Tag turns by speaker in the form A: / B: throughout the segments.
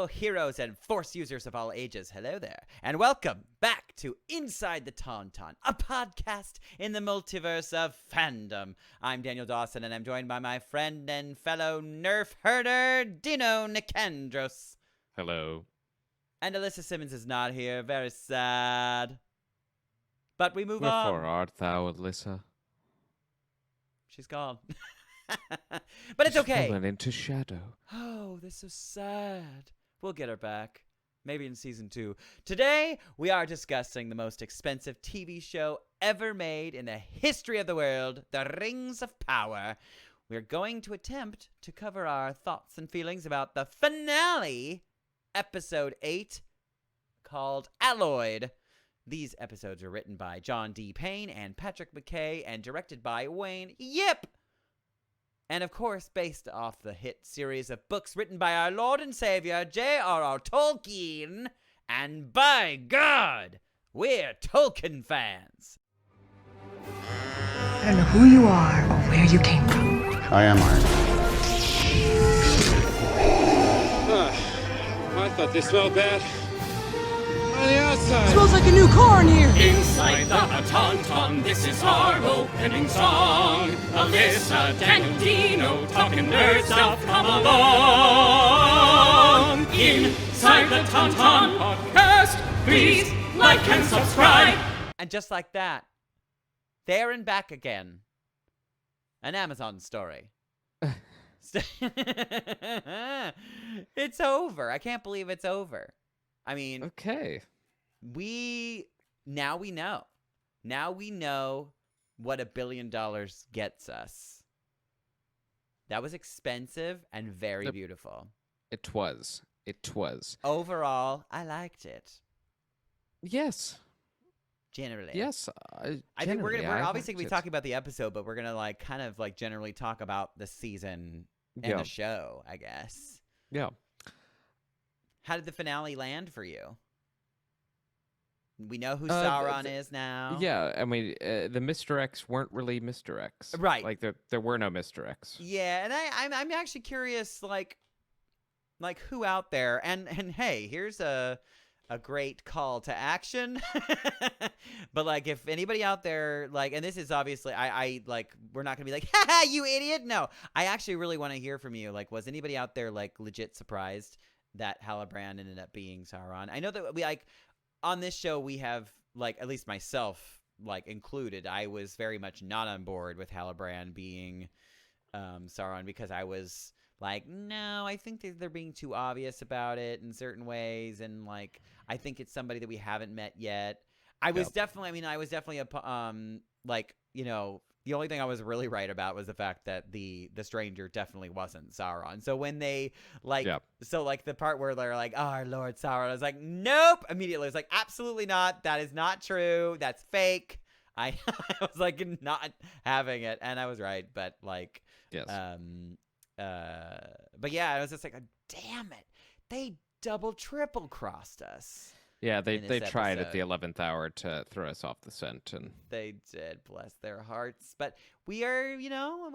A: fellow heroes and force users of all ages, hello there, and welcome back to Inside the Tauntaun, a podcast in the multiverse of fandom. I'm Daniel Dawson, and I'm joined by my friend and fellow nerf herder, Dino Nicandros.
B: Hello.
A: And Alyssa Simmons is not here, very sad. But we move on.
B: Wherefore art thou, Alyssa?
A: She's gone. But it's okay.
B: She's fallen into shadow.
A: Oh, this is sad. We'll get her back. Maybe in season 2. Today, we are discussing the most expensive TV show ever made in the history of the world, The Rings of Power. We're going to attempt to cover our thoughts and feelings about the finale, episode 8, called Alloyed. These episodes are written by John D. Payne and Patrick McKay and directed by Wayne Yip. And of course, based off the hit series of books written by our Lord and Savior, J.R.R. Tolkien. And by God, we're Tolkien fans.
C: I don't know who you are or where you came from.
D: I am Iron.
E: I thought they smelled bad on the outside.
C: Smells like a new car in here.
F: Inside the Tauntaun, this is our opening song. Alyssa, Daniel and Dino, talking nerd stuff, come along. Inside the Tauntaun podcast, please like and subscribe.
A: And just like that, there and back again. An Amazon story. It's over. I can't believe it's over. I mean,
B: Okay.
A: Now we know. Now we know what $1 billion gets us. That was expensive and very beautiful.
B: It was.
A: Overall, I liked it.
B: Yes.
A: Generally.
B: Yes.
A: I think we're obviously
B: liked
A: gonna be
B: it.
A: talking about the episode, but we're gonna kind of generally talk about the season and the show, I guess.
B: Yeah.
A: How did the finale land for you? We know who Sauron is now.
B: Yeah, I mean, the Mr. X weren't really Mr. X.
A: Right.
B: Like, there were no Mr. X.
A: Yeah, and I'm actually curious, like who out there, and hey, here's a great call to action. But like, if anybody out there, like, and this is obviously, I we're not gonna be like, haha, you idiot. No, I actually really want to hear from you. Like, was anybody out there like legit surprised that Halbrand ended up being Sauron? I know that we like on this show we have, like, at least myself, like, included, I was very much not on board with Halbrand being Sauron, because I was like, no, I think they're being too obvious about it in certain ways, and like I think it's somebody that we haven't met yet. I was definitely like, you know, the only thing I was really right about was the fact that the stranger definitely wasn't Sauron. So when they so like the part where they're like, oh, our Lord Sauron, I was like, nope. Immediately, I was like, absolutely not. That is not true. That's fake. I was like not having it, and I was right. But like,
B: Yes.
A: but yeah, I was just like, damn it, they triple crossed us.
B: Yeah, they tried at
A: episode.
B: the 11th hour to throw us off the scent, and
A: They did, bless their hearts. But we are, you know,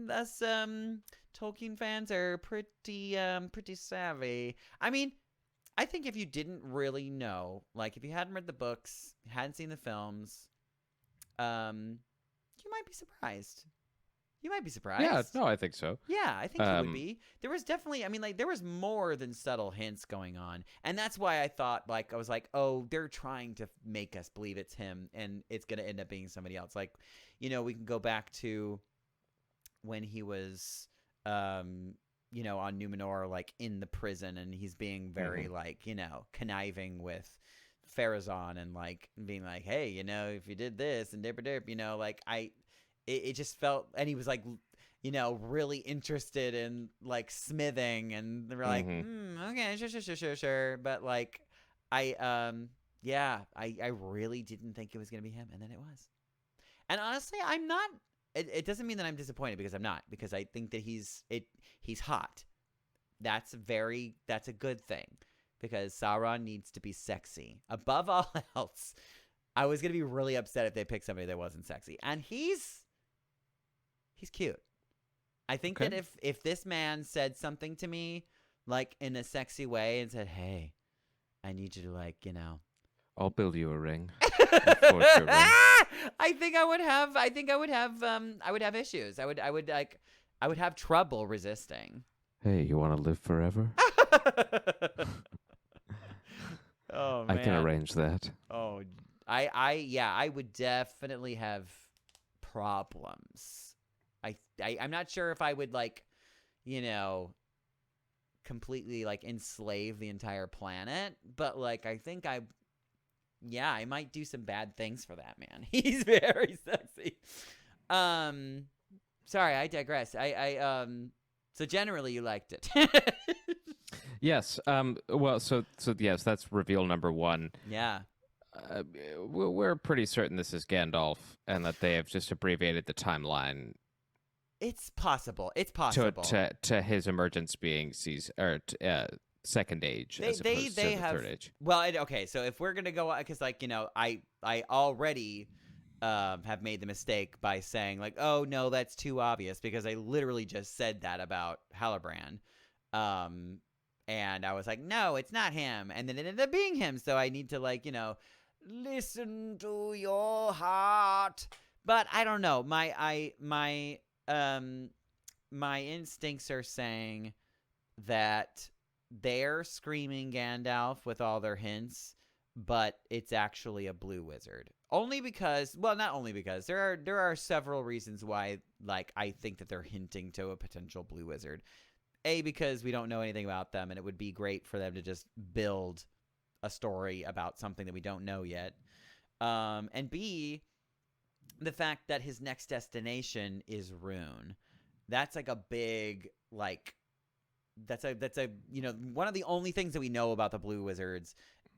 A: us Tolkien fans are pretty savvy. I mean, I think if you didn't really know, like if you hadn't read the books, hadn't seen the films, you might be surprised. You might be surprised.
B: yeah, no, I think so.
A: Yeah, I think you would be. There was definitely, I mean, like, there was more than subtle hints going on. And that's why I thought, like, I was like, oh, they're trying to make us believe it's him, and it's going to end up being somebody else. Like, you know, we can go back to when he was, you know, on Numenor, like, in the prison, and he's being very, like, you know, conniving with Pharazôn, and, like, being like, hey, you know, if you did this, and derp, you know, like, it just felt, and he was like, you know, really interested in like smithing, and they were like, okay, sure. But like, I really didn't think it was going to be him. And then it was. And honestly, I'm not, it doesn't mean that I'm disappointed, because I'm not, because I think that he's hot. That's a good thing, because Sauron needs to be sexy. Above all else, I was going to be really upset if they picked somebody that wasn't sexy. And he's cute. I think that if this man said something to me like in a sexy way and said, "Hey, I need you to like, you know."
B: I'll build you a ring. I'll forge you a ring.
A: I think I would have. I think I would have. I would have issues. I would like. I would have trouble resisting.
B: Hey, you want to live forever?
A: Oh
B: I
A: man.
B: can arrange that.
A: Oh, I would definitely have problems. I'm not sure if I would like, you know, completely like enslave the entire planet, but like I think I might do some bad things for that man. He's very sexy. Sorry, I digress. So generally you liked it.
B: Yes. Well, so yes, that's reveal number one.
A: Yeah.
B: We're pretty certain this is Gandalf, and that they have just abbreviated the timeline
A: It's possible. It's possible.
B: to his emergence being second age as opposed to the third age.
A: Well, okay. So if we're gonna go, because like, you know, I already have made the mistake by saying like, oh no, that's too obvious, because I literally just said that about Halbrand. And I was like, no, it's not him. And then it ended up being him. So I need to like, you know, listen to your heart. But I don't know. My instincts are saying that they're screaming Gandalf with all their hints, but it's actually a blue wizard. Only because, well, not only because there are several reasons why, like, I think that they're hinting to a potential blue wizard. A, because we don't know anything about them, and it would be great for them to just build a story about something that we don't know yet. And B, the fact that his next destination is Rune. That's like a big, like, that's a you know, one of the only things that we know about the blue wizards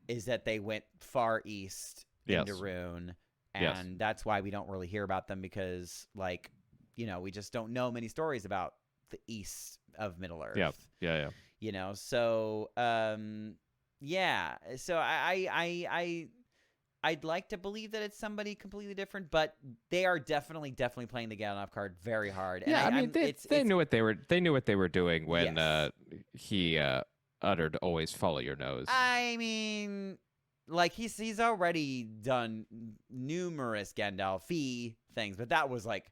A: is that they went far east into Rune, and that's why we don't really hear about them, because, like, you know, we just don't know many stories about the east of Middle Earth.
B: Yeah.
A: You know, so yeah. So I'd like to believe that it's somebody completely different, but they are definitely playing the Gandalf card very hard.
B: Yeah,
A: And
B: I mean, they knew what they were doing when
A: Yes.
B: he uttered "Always follow your nose."
A: I mean, like, he's already done numerous Gandalf-y things, but that was, like,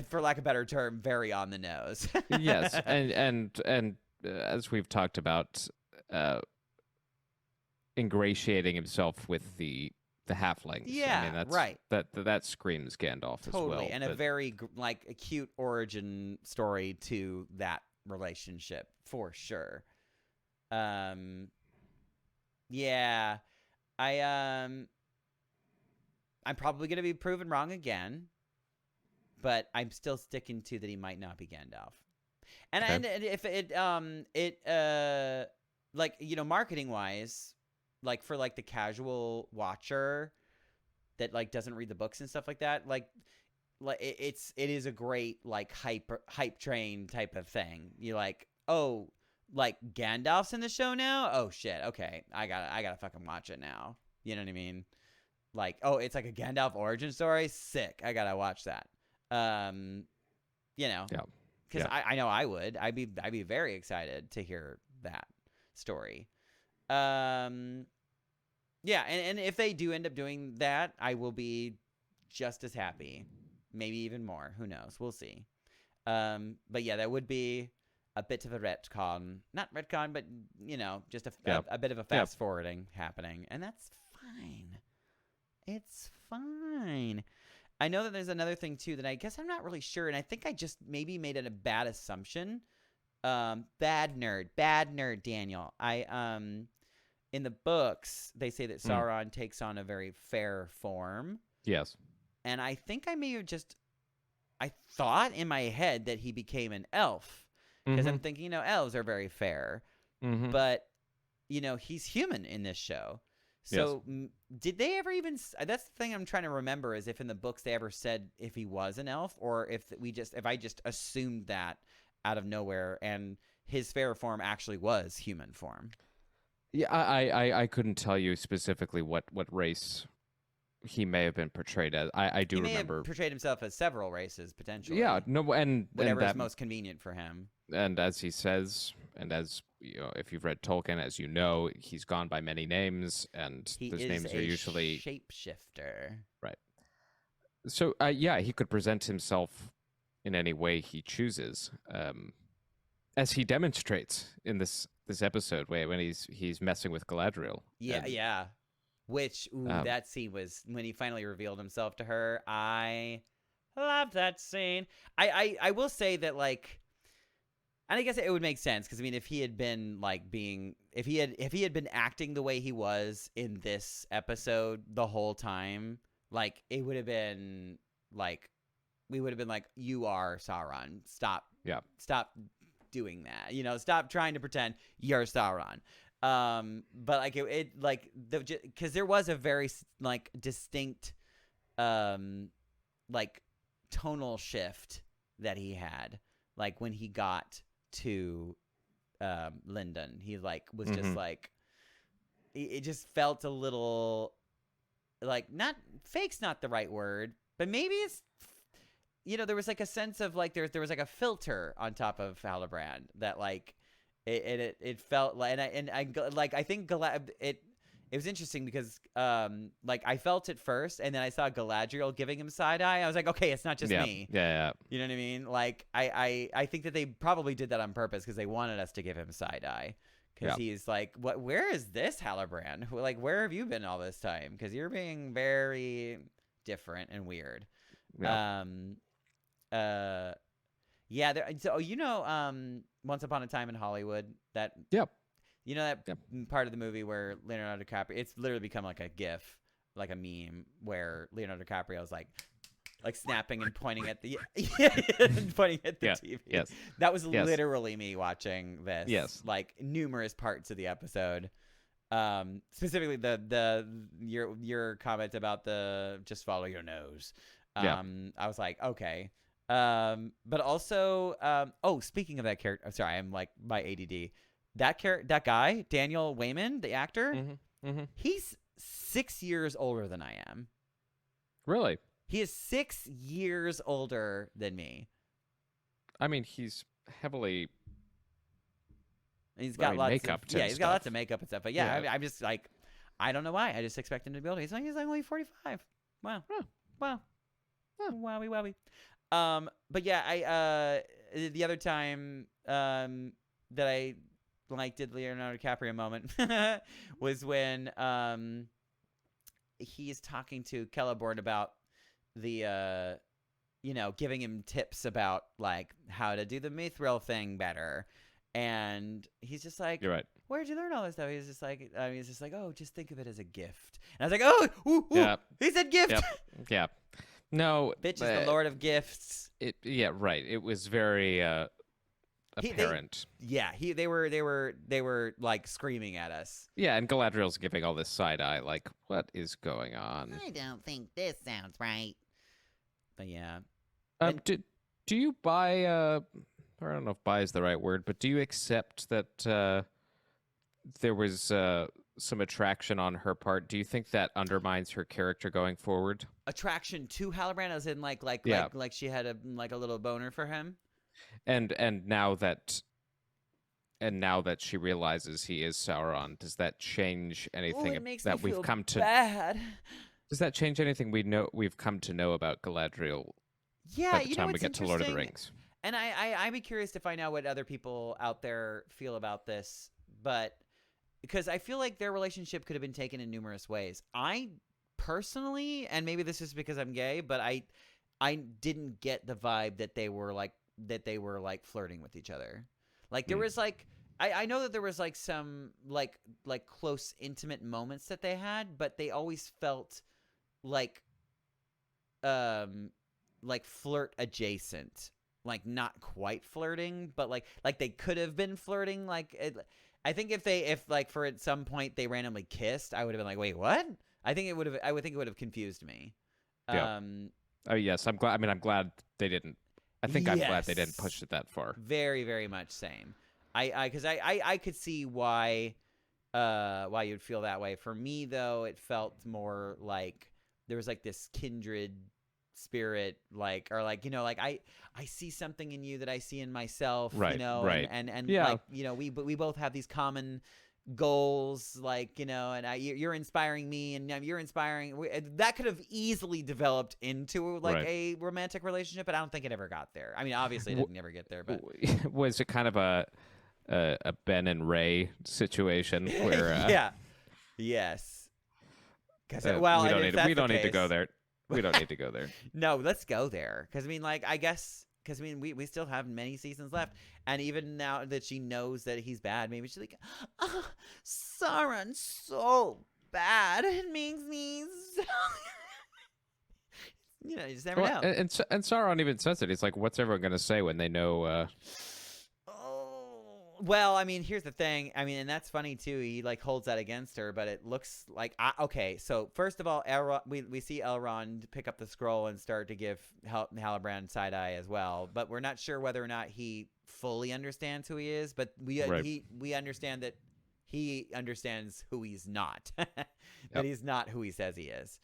A: for lack of a better term, very on the nose.
B: Yes, and as we've talked about, ingratiating himself with the halflings.
A: Yeah,
B: I mean, that's
A: right.
B: That screams Gandalf as well.
A: Totally, and a
B: but-
A: very like a cute origin story to that relationship for sure. Yeah, I'm probably gonna be proven wrong again, but I'm still sticking to that he might not be Gandalf. And
B: Okay.
A: and if it like, you know, marketing wise, like for like the casual watcher that like doesn't read the books and stuff like that, like it is a great like hype train type of thing. You're like, oh, like Gandalf's in the show now? Oh shit, okay, I gotta fucking watch it now. You know what I mean? Like, oh, it's like a Gandalf origin story? Sick. I gotta watch that. You know.
B: Yeah.
A: Because
B: Yeah.
A: I know I would. I'd be very excited to hear that story. Yeah, and if they do end up doing that, I will be just as happy. Maybe even more. Who knows? We'll see. But yeah, that would be a bit of a retcon. Not retcon, but, you know, just a bit of a fast forwarding happening. And that's fine. It's fine. I know that there's another thing, too, that I guess I'm not really sure. And I think I just maybe made it a bad assumption. Bad nerd, Daniel. In the books, they say that Sauron takes on a very fair form.
B: Yes.
A: And I think I may have I thought in my head that he became an elf. Because I'm thinking, you know, elves are very fair.
B: Mm-hmm.
A: But, you know, he's human in this show. So did they ever even that's the thing I'm trying to remember, is if in the books they ever said if he was an elf, or if I just assumed that out of nowhere and his fair form actually was human form.
B: Yeah, I couldn't tell you specifically what race he may have been portrayed as. I do
A: he may
B: remember
A: have portrayed himself as several races potentially.
B: Yeah, no, and
A: whatever is
B: that,
A: most convenient for him.
B: and as he says, and as if you've read Tolkien, as you know, he's gone by many names, and
A: He
B: those
A: is
B: names
A: a
B: are usually
A: shapeshifter.
B: right. So, yeah, he could present himself in any way he chooses, as he demonstrates in this episode when he's messing with Galadriel.
A: Yeah,
B: And,
A: yeah. Which
B: um,
A: that scene was when he finally revealed himself to her. I love that scene. I will say that like, and I guess it would make sense because I mean, if he had been like if he had been acting the way he was in this episode the whole time, like it would have been like we would have been like, you are Sauron. Stop doing that. Stop trying to pretend you're Sauron. But like it like because there was a very like distinct like tonal shift that he had like when he got to Lyndon. He like was just like it just felt a little like not fake's not the right word, but maybe it's there was like a sense of like there was like a filter on top of Halbrand that like it felt like and I like I think it was interesting because like I felt it first and then I saw Galadriel giving him side eye. I was like, okay, it's not just me.
B: Yeah.
A: You know what I mean? Like I think that they probably did that on purpose because they wanted us to give him side eye because he's like, what? Where is this Halbrand? Like, where have you been all this time? Because you're being very different and weird.
B: Yeah.
A: Yeah. So Once Upon a Time in Hollywood. That part of the movie where Leonardo DiCaprio. It's literally become like a GIF, like a meme, where Leonardo DiCaprio is like snapping and pointing at the TV.
B: Yes.
A: That was literally me watching this.
B: Yes.
A: Like numerous parts of the episode. Specifically your comment about the just follow your nose. I was like, okay. But also, speaking of that character, I'm sorry, I'm like my ADD. That guy, Daniel Wayman, the actor, he's 6 years older than I am.
B: Really?
A: He is 6 years older than me.
B: I mean, he's heavily.
A: He's got lots
B: makeup.
A: He's got lots of makeup and stuff. But I'm just like, I don't know why. I just expect him to be older. He's like only 45. Wow.
B: Huh.
A: Wow. Huh. Wowie. But yeah, the other time that I like did Leonardo DiCaprio moment was when he's talking to Celeborn about the giving him tips about like how to do the Mithril thing better, and he's just like,
B: you're right.
A: Where'd you learn all this stuff? He's just like, oh, just think of it as a gift. And I was like, oh, ooh, he said gift.
B: Yep. Yeah. No,
A: bitch is the Lord of Gifts.
B: Right. It was very apparent.
A: They were like screaming at us.
B: Yeah, and Galadriel's giving all this side eye, like, what is going on?
D: I don't think this sounds right.
A: But yeah.
B: Do you buy? I don't know if "buy" is the right word, but do you accept that there was some attraction on her part? Do you think that undermines her character going forward?
A: Attraction to Halbrand, as in like she had a little boner for him.
B: And now that she realizes he is Sauron, does that change anything that we've come to?
A: Bad.
B: Does that change anything we've come to know about Galadriel?
A: Yeah,
B: by the time we get to Lord of the Rings.
A: And I'd be curious to find out what other people out there feel about this, but because I feel like their relationship could have been taken in numerous ways. I personally, and maybe this is because I'm gay, but I didn't get the vibe that they were like flirting with each other. Like there was like I know that there was like some like close intimate moments that they had, but they always felt like flirt adjacent. Like not quite flirting, but like they could have been flirting. I think if for at some point they randomly kissed, I would have been like, wait, what? I think it would have confused me.
B: Yeah. Oh yes, I'm glad. I mean, I'm glad they didn't. I'm glad they didn't push it that far.
A: Very, very much same. Because I could see why you'd feel that way. For me though, it felt more like there was like this kindred spirit, like, or like, like I see something in you that I see in myself,
B: Right, right.
A: and
B: Yeah.
A: like, we both have these common goals, like, and you're inspiring me, and you're inspiring. That could have easily developed into like
B: Right.
A: a romantic relationship, but I don't think it ever got there. I mean, obviously it didn't ever get there, but
B: Was it kind of a Ben and Ray situation where
A: yeah, yes. Because
B: we don't need to go there. We don't need to go there.
A: No, let's go there. Because, I mean, like, I guess, because, I mean, we still have many seasons left. And even now that she knows that he's bad, maybe she's like, oh, Sauron's so bad. It makes me so... you just never know.
B: And Sauron even says it. He's like, what's everyone going to say when they know...
A: Well, I mean, here's the thing. I mean, and that's funny too. He like holds that against her, but it looks like okay. So first of all, we see Elrond pick up the scroll and start to give Halbrand side eye as well. But we're not sure whether or not he fully understands who he is. But we understand that he understands who he's not. That he's not who he says he is.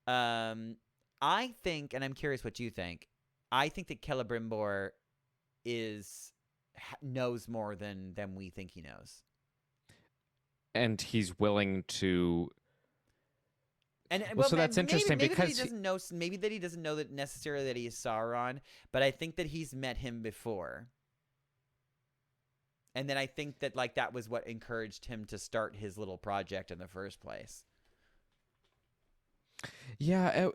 A: I think, and I'm curious what you think. I think that Celebrimbor knows more than we think he knows,
B: and he's willing to.
A: And
B: so that's interesting
A: maybe
B: because
A: that he doesn't know. Maybe that he doesn't know that necessarily that he is Sauron, but I think that he's met him before, and then I think that like that was what encouraged him to start his little project in the first place.
B: Yeah,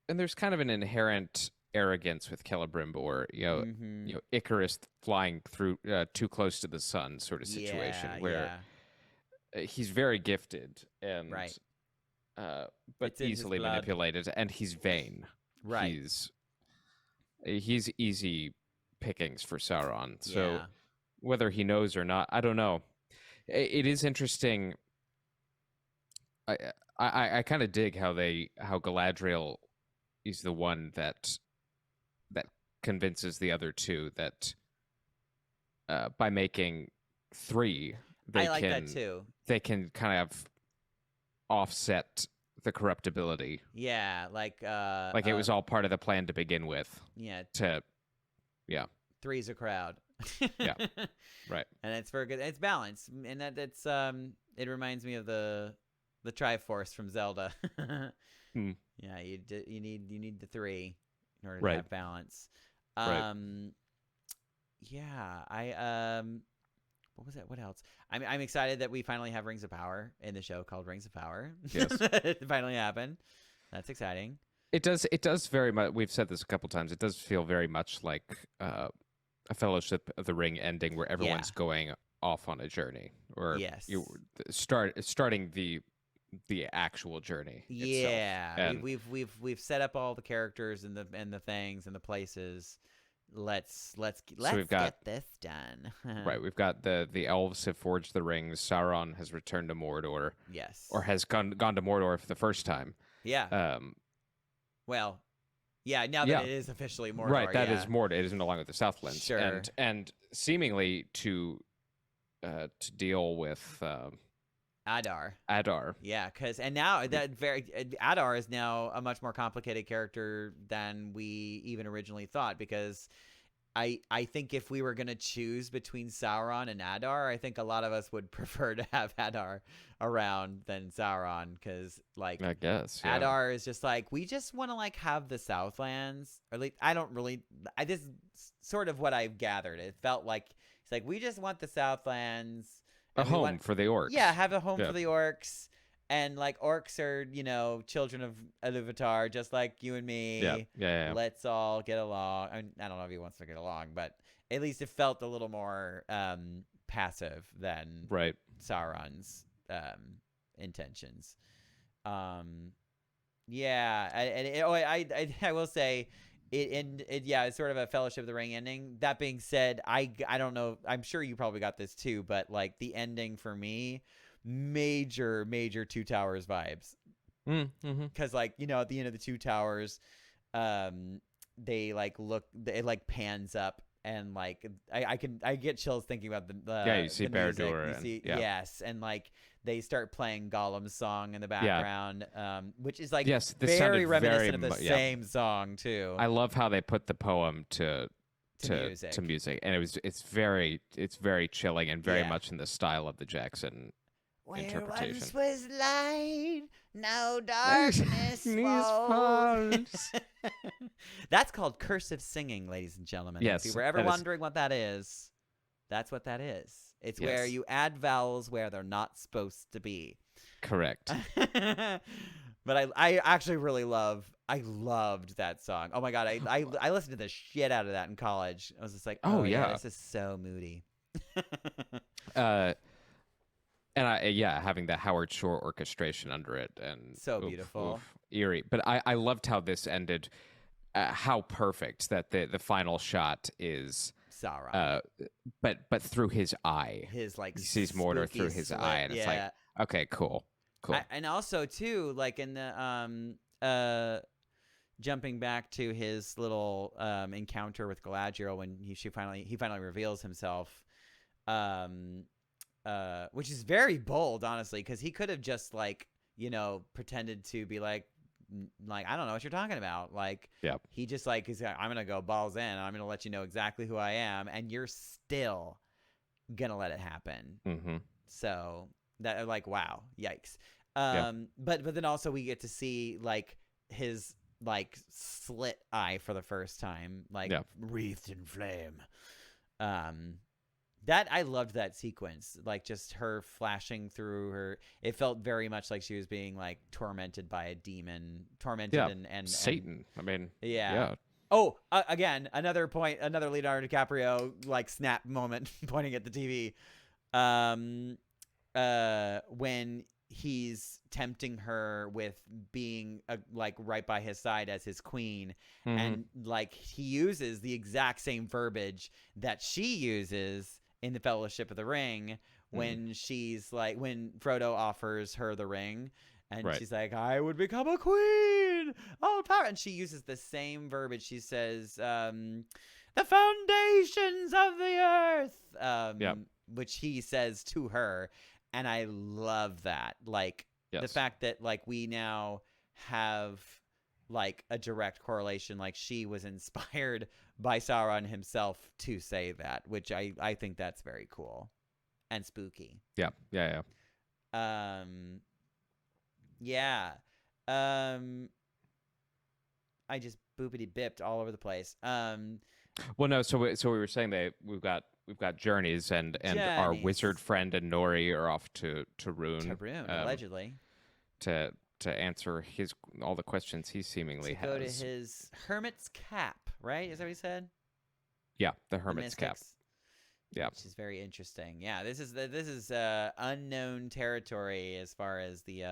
B: and there's kind of an inherent arrogance with Celebrimbor, Icarus flying through too close to the sun sort of situation where he's very gifted and but easily manipulated, and he's vain.
A: Right.
B: He's easy pickings for Sauron. So whether he knows or not, I don't know. It is interesting. I kind of dig how Galadriel is the one that convinces the other two that by making 3
A: I like that too.
B: They can kind of offset the corruptibility.
A: Yeah, like
B: it was all part of the plan to begin with.
A: Yeah.
B: 3's
A: a crowd.
B: Yeah. Right.
A: And it's very good. It's balanced, and that's it reminds me of the Triforce from Zelda. Yeah, you need the 3 in order to have balance. Yeah, what was that? What else? I'm excited that we finally have Rings of Power in the show called Rings of Power.
B: Yes.
A: It finally happened. That's exciting.
B: It does very much. We've said this a couple times. It does feel very much like a Fellowship of the Ring ending where everyone's going off on a journey, or you starting the actual journey.
A: Yeah,
B: and
A: we've set up all the characters and the things and the places. Let's get this done.
B: Right, we've got the elves have forged the rings. Sauron has returned to Mordor.
A: Yes,
B: or has gone to Mordor for the first time.
A: Yeah. Well, yeah. Now that it is officially Mordor,
B: right? That is Mordor. It is no longer the Southlands.
A: Sure.
B: And seemingly to deal with
A: Adar. Yeah, and now Adar is now a much more complicated character than we even originally thought, because I think if we were going to choose between Sauron and Adar, I think a lot of us would prefer to have Adar around than Sauron, because like
B: I guess
A: Adar is just like, we just want to like have the Southlands, or at least this is sort of what I've gathered. It felt like it's like we just want the Southlands.
B: A home for the orcs.
A: Yeah, have a home for the orcs. And, like, orcs are, children of Iluvatar, just like you and me.
B: Yeah.
A: Let's all get along. I don't know if he wants to get along, but at least it felt a little more passive than Sauron's intentions. Yeah. I will say... it's sort of a Fellowship of the Ring ending. That being said, I don't know. I'm sure you probably got this too, but like the ending for me, major Two Towers vibes. Because like at the end of the Two Towers, they like it like pans up like I get chills thinking about the
B: Yeah, you see
A: the music.
B: Barad-dûr
A: You
B: and-
A: see,
B: yeah.
A: yes, and like they start playing Gollum's song in the
B: Yeah.
A: background, which is like
B: Yes, this
A: very
B: sounded
A: reminiscent
B: very
A: of the
B: yeah.
A: same song too.
B: I love how they put the poem to
A: music.
B: and it's very chilling and very
A: Yeah.
B: much in the style of the Jackson interpretation.
D: once was light, now darkness falls.
A: That's called cursive singing, ladies and gentlemen.
B: Yes,
A: If you were ever
B: that is-
A: wondering what that is, that's what that is. It's where
B: Yes.
A: you add vowels where they're not supposed to be.
B: Correct.
A: But I actually really loved that song. Oh my god, I listened to the shit out of that in college. I was just like,
B: Oh,
A: yeah,
B: yeah.
A: this is so moody.
B: And having the Howard Shore orchestration under it and
A: So beautiful.
B: eerie. But I loved how this ended. How perfect that the final shot is,
A: Sauron.
B: but through his eye.
A: His like
B: He sees Mordor
A: spooky
B: through his
A: slit.
B: eye, and it's like, okay, cool.
A: And also too, like in the jumping back to his little encounter with Galadriel when he finally reveals himself, which is very bold, honestly, because he could have just like pretended to be like I don't know what you're talking about. Like,
B: Yep.
A: he just like is I'm gonna go balls in. I'm gonna let you know exactly who I am, and you're still gonna let it happen.
B: Mm-hmm.
A: So that like wow, yikes.
B: Yeah.
A: But then also we get to see like his like slit eye for the first time, like
B: Yeah.
A: wreathed in flame. That I loved that sequence, like just her flashing through her. It felt very much like she was being like tormented by a demon,
B: Yeah.
A: and
B: Satan. I mean,
A: yeah.
B: yeah.
A: Oh, again, another Leonardo DiCaprio like snap moment pointing at the TV. When he's tempting her with being like right by his side as his queen,
B: Mhm.
A: and like he uses the exact same verbiage that she uses in the Fellowship of the Ring when she's like when Frodo offers her the ring. And
B: Right.
A: she's like, I would become a queen, all power. And she uses the same verbiage. She says, the foundations of the earth, which he says to her. And I love that. Like, the
B: Yes.
A: fact that, like, we now have, like, a direct correlation. Like, she was inspired by Sauron himself to say that, which I think that's very cool and spooky.
B: Yeah.
A: Yeah. I just boopity bipped all over the place.
B: Well, no. So we were saying we've got journeys, and our
A: Journeys.
B: wizard friend and Nori are off to Rune,
A: Allegedly.
B: to answer all the questions he seemingly
A: To go to
B: has.
A: his hermit's cap, right? Is that what he said?
B: Yeah, the hermit's cap.
A: Mystics.
B: Yeah.
A: Which is very interesting. Yeah, this is unknown territory as far as the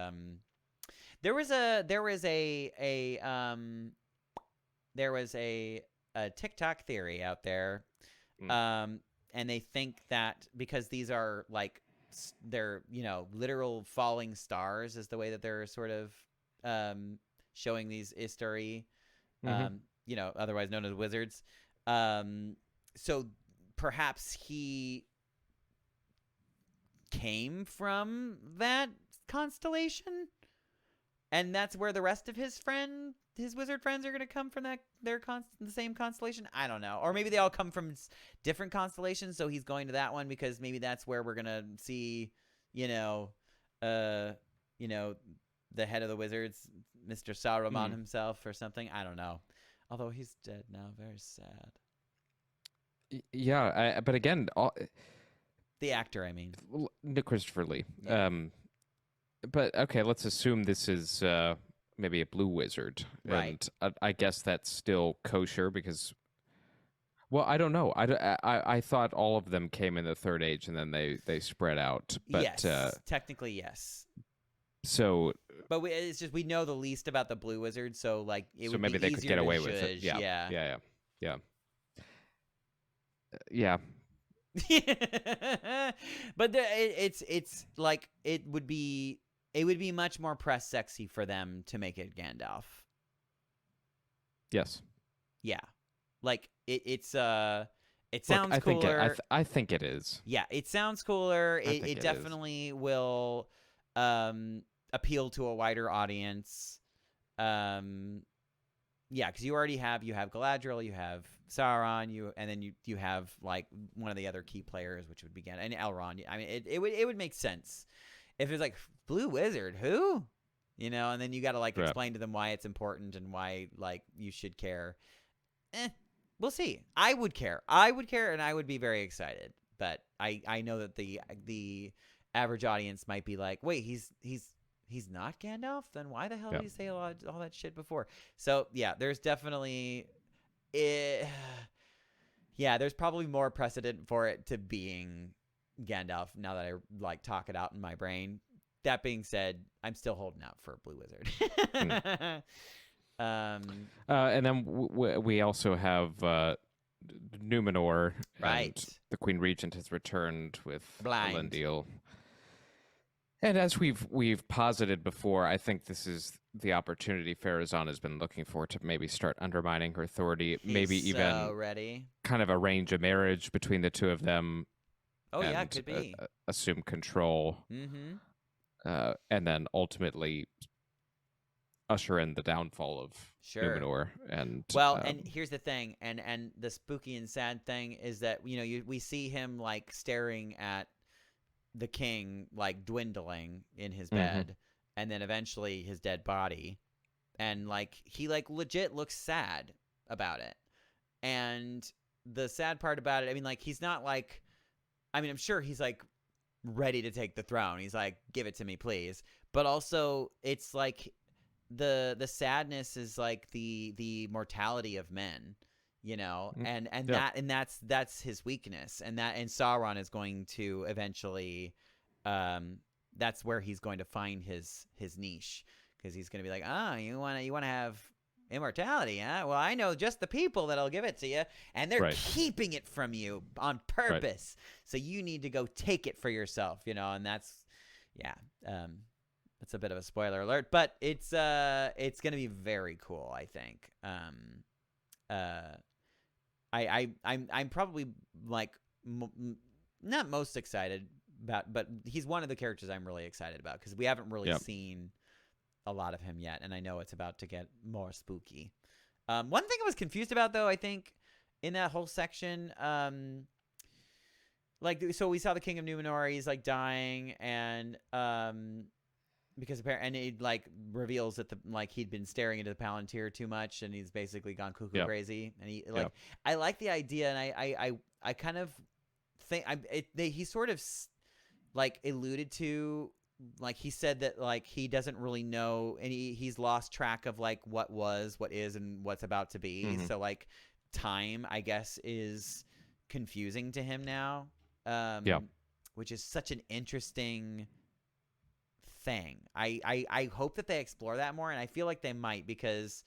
A: there was a TikTok theory out there, and they think that because these are like they're literal falling stars is the way that they're sort of showing these Istari, otherwise known as wizards. So perhaps he came from that constellation, and that's where the rest of his wizard friends are going to come from, the same constellation. I don't know. Or maybe they all come from different constellations, so he's going to that one because maybe that's where we're going to see, the head of the wizards, Mr. Sauron himself or something. I don't know. Although he's dead now. Very sad.
B: Yeah, but again,
A: The actor, I mean.
B: Christopher Lee.
A: Yeah.
B: But okay, let's assume this is maybe a blue wizard,
A: Right.
B: And I guess that's still kosher because, well, I don't know. I thought all of them came in the Third Age and then they spread out. But,
A: yes, technically yes.
B: So,
A: but it's just we know the least about the blue wizard, so like it would
B: maybe
A: be
B: they could
A: easier
B: get
A: to
B: away with it.
A: judge.
B: Yeah.
A: But it's like it would be much more press sexy for them to make it Gandalf.
B: Yes.
A: Yeah, like it's It sounds cooler.
B: I think it is.
A: Yeah, it sounds cooler.
B: I think
A: It
B: it is.
A: definitely will appeal to a wider audience. Yeah, because you have Galadriel, you have Sauron, and then you have like one of the other key players, which would be and Elrond. I mean, it would make sense if it's like Blue Wizard, who, and then you got to like explain to them why it's important and why like you should care. We'll see. I would care, and I would be very excited. But I know that the average audience might be like, wait, he's not Gandalf? Then why the hell did he say all that shit before? So yeah, there's definitely there's probably more precedent for it to being Gandalf now that I like talk it out in my brain. That being said, I'm still holding out for Blue Wizard.
B: And then we also have Numenor,
A: right?
B: And the Queen Regent has returned with
A: Blind.
B: Elendil. And as we've posited before, I think this is the opportunity Farazan has been looking for to maybe start undermining her authority, maybe even
A: ready.
B: kind of arrange a marriage between the two of them.
A: Oh yeah, could be.
B: Assume control, and then ultimately usher in the downfall of Numenor. And
A: and here's the thing, and the spooky and sad thing is that we see him like staring at the king like dwindling in his bed, and then eventually his dead body, and like he like legit looks sad about it. And the sad part about it, I mean, like he's not like, I mean, I'm sure he's like ready to take the throne. He's like, give it to me, please. But also it's like the sadness is like the mortality of men, and that's his weakness, and Sauron is going to eventually that's where he's going to find his niche, because he's going to be like, you want to have immortality, huh? Well, I know just the people that'll give it to you, and they're keeping it from you on purpose. So you need to go take it for yourself, and that's that's a bit of a spoiler alert, but it's going to be very cool, I think. I'm probably like not most excited about, but he's one of the characters I'm really excited about, because we haven't really seen a lot of him yet, and I know it's about to get more spooky. One thing I was confused about, though, I think in that whole section, so we saw the King of Numenor, he's like dying, and because apparently, and it like reveals that he'd been staring into the Palantir too much, and he's basically gone cuckoo crazy. And he I like the idea, and I kind of think he sort of like alluded to, like he said that like he doesn't really know, and he's lost track of like what was, what is, and what's about to be. So like time, I guess, is confusing to him now. Which is such an interesting thing. I hope that they explore that more, and I feel like they might, because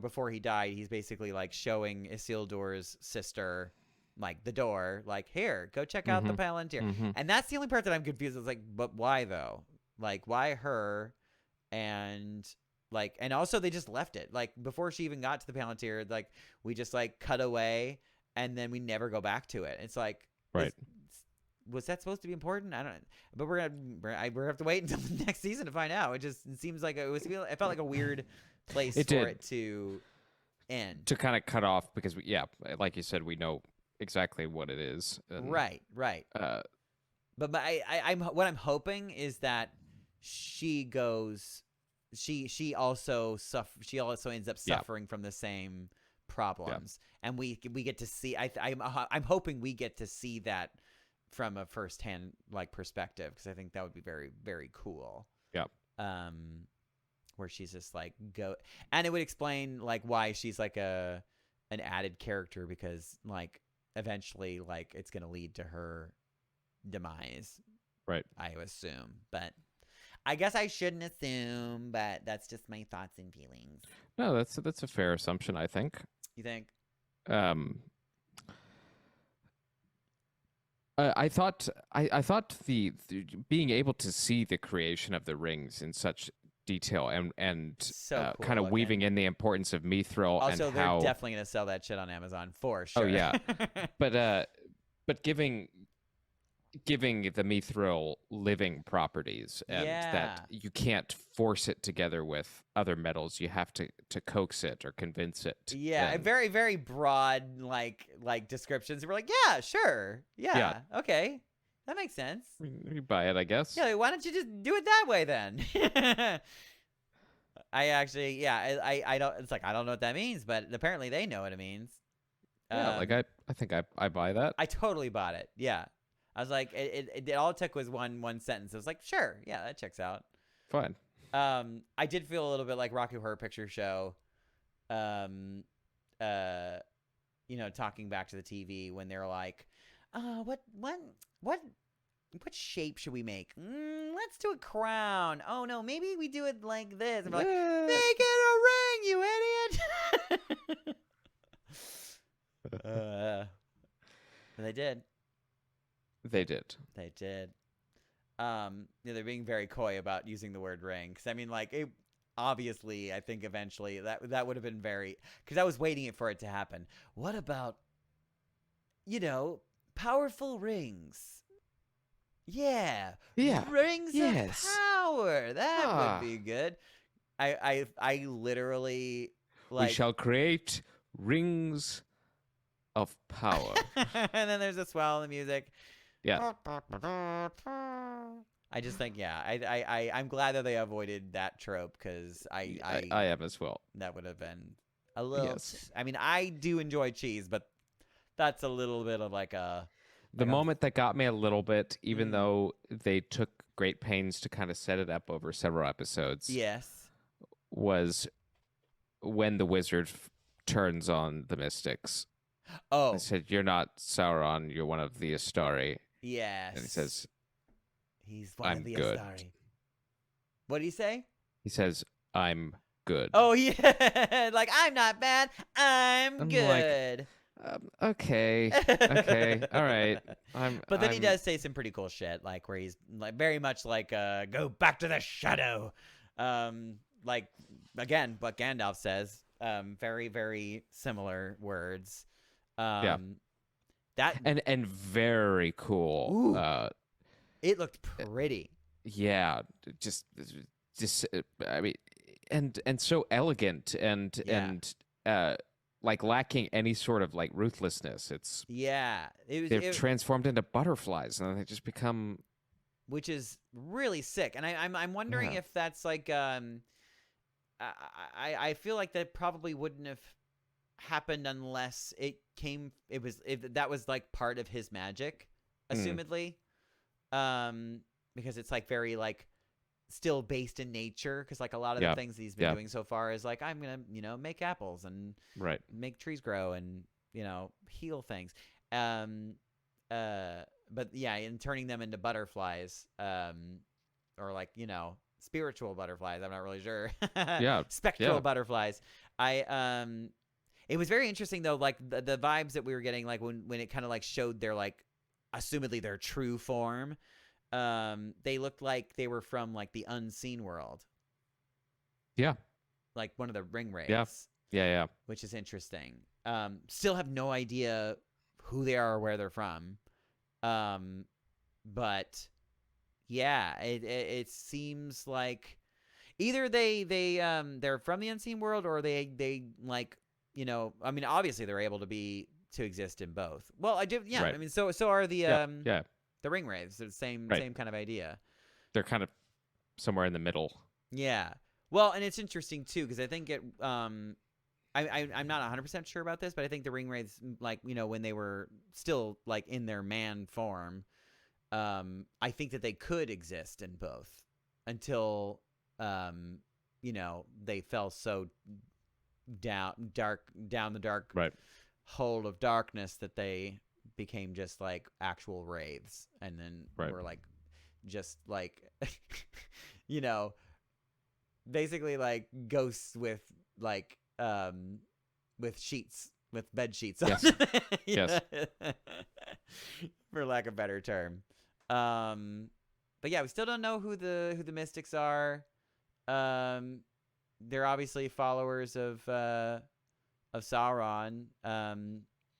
A: before he died, he's basically like showing Isildur's sister like the door, like, here, go check out the Palantir. And that's the only part that I'm confused. It's like, but why though? Like, why her? And like, and also they just left it like before she even got to the Palantir. Like, we just like cut away, and then we never go back to it. It's like, was that supposed to be important? I don't know. But we're gonna have to wait until the next season to find out. It seems like it felt like a weird place it to end,
B: to kind of cut off, because like you said, we know exactly what it is. And,
A: right. But what I'm hoping is that she also ends up suffering from the same problems, and we get to see. I'm hoping we get to see that from a firsthand like perspective, because I think that would be very, very cool. Where she's just like and it would explain like why she's like an added character, because like eventually like it's going to lead to her demise, I assume. But I guess I shouldn't assume, but that's just my thoughts and feelings.
B: No, that's a fair assumption, I think.
A: You think?
B: I thought the being able to see the creation of the rings in such detail and
A: So cool
B: kind of
A: looking.
B: weaving in the importance of Mithril
A: Also,
B: and
A: they're
B: how.
A: definitely gonna sell that shit on Amazon for sure.
B: Oh yeah, but giving the Mithril living properties, and that
A: Yeah.
B: you can't force it together with other metals. You have to coax it or convince it.
A: Yeah,
B: and-
A: very very broad like descriptions. We're like, yeah, sure, yeah, okay, that makes sense.
B: You buy it, I guess.
A: Yeah, why don't you just do it that way then? I actually, yeah, I don't. It's like I don't know what that means, but apparently they know what it means.
B: Yeah, like I think I buy that.
A: I totally bought it. Yeah, I was like, it all it took was one sentence. I was like, sure, yeah, that checks out.
B: Fine.
A: I did feel a little bit like Rocky Horror Picture Show, talking back to the TV when they're like, what shape should we make? Let's do a crown. Oh no, maybe we do it like this. And we're like, make it a ring, you idiot. But they did.
B: They did.
A: They did. They're being very coy about using the word ring. Because, I mean, like, obviously, I think eventually that would have been very... Because I was waiting for it to happen. What about, powerful rings? Yeah.
B: Yeah.
A: Rings
B: Yes.
A: of power. That would be good. I literally, like...
B: We shall create rings of power.
A: And then there's a swell in the music.
B: Yeah.
A: I just think, yeah, I'm glad that they avoided that trope because
B: I am as well.
A: that would have been a little.
B: Yes.
A: I mean, I do enjoy cheese, but that's a little bit of like a.
B: The moment that got me a little bit, even
A: Mm.
B: though they took great pains to kind of set it up over several episodes,
A: Yes.
B: was when the wizard turns on the mystics.
A: Oh,
B: He said, "You're not Sauron. You're one of the Astari."
A: yes.
B: And he says,
A: he's one
B: "I'm
A: of the
B: good."
A: Astari. What did he say?
B: He says, "I'm good."
A: Oh, yeah. Like, I'm not bad. I'm
B: I'm like,
A: good.
B: Okay. Okay. All right.
A: But then he
B: I'm-
A: does say some pretty cool shit, like where he's like very much like go back to the shadow. Like again, what Gandalf says. Very, very similar words.
B: Yeah.
A: That
B: and very cool.
A: Ooh. It looked pretty.
B: Yeah. Just I mean, and so elegant and
A: Yeah.
B: like lacking any sort of like ruthlessness. It's
A: Yeah.
B: they're transformed into butterflies and they just become.
A: Which is really sick. And I'm wondering
B: Yeah.
A: if that's like I feel like that probably wouldn't have happened unless that was like part of his magic, assumedly. Because it's like very like still based in nature, because like a lot of the things that he's been doing so far is like, I'm gonna make apples and
B: Right.
A: make trees grow and heal things. But yeah, in turning them into butterflies, or like spiritual butterflies, I'm not really sure.
B: Yeah,
A: Spectral
B: yeah.
A: butterflies. It was very interesting though, like the vibes that we were getting, like when it kind of like showed their like assumedly their true form. They looked like they were from like the unseen world.
B: Yeah.
A: Like one of the ring wraiths.
B: Yeah. Yeah.
A: Which is interesting. Still have no idea who they are or where they're from. But yeah, it seems like either they're from the unseen world, or they like, I mean, obviously they're able to exist in both. Well, I do, yeah.
B: Right.
A: I mean, so are the
B: Yeah.
A: the ring wraiths. They're the same kind of idea.
B: They're kind of somewhere in the middle.
A: Yeah. Well, and it's interesting too, because I think I'm not 100% sure about this, but I think the ring wraiths, like, when they were still like in their man form, I think that they could exist in both until they fell so down the dark
B: Right.
A: hole of darkness that they became just like actual wraiths, and then
B: Right.
A: were like just like basically like ghosts with like with sheets, with bed sheets on.
B: Yes.
A: Yeah. For lack of a better term. But yeah, we still don't know who the mystics are. they're obviously followers of Sauron.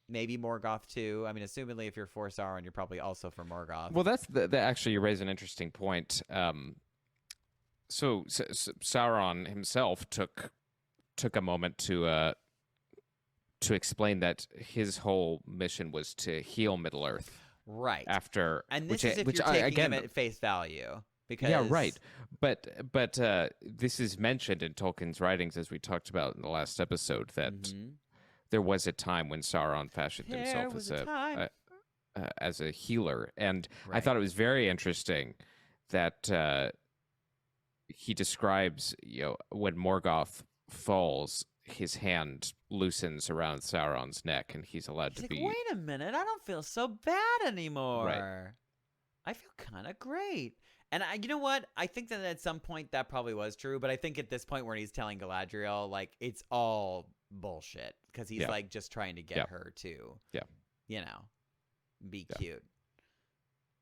A: Maybe Morgoth too. I mean, assumingly, if you're for Sauron, you're probably also for Morgoth.
B: Well, that's actually you raise an interesting point. So Sauron himself took a moment to explain that his whole mission was to heal Middle Earth.
A: Right.
B: After
A: and this
B: which,
A: is if
B: which
A: you're
B: I,
A: taking
B: again,
A: him at face value. Because
B: yeah, right. But this is mentioned in Tolkien's writings, as we talked about in the last episode, that there was a time when Sauron fashioned himself as a healer, and I thought it was very interesting that he describes, when Morgoth falls, his hand loosens around Sauron's neck, and he's allowed to
A: like,
B: be.
A: Wait a minute, I don't feel so bad anymore.
B: Right.
A: I feel kind of great. And you know what? I think that at some point that probably was true, but I think at this point where he's telling Galadriel, like, it's all bullshit because he's like just trying to get her to, be cute.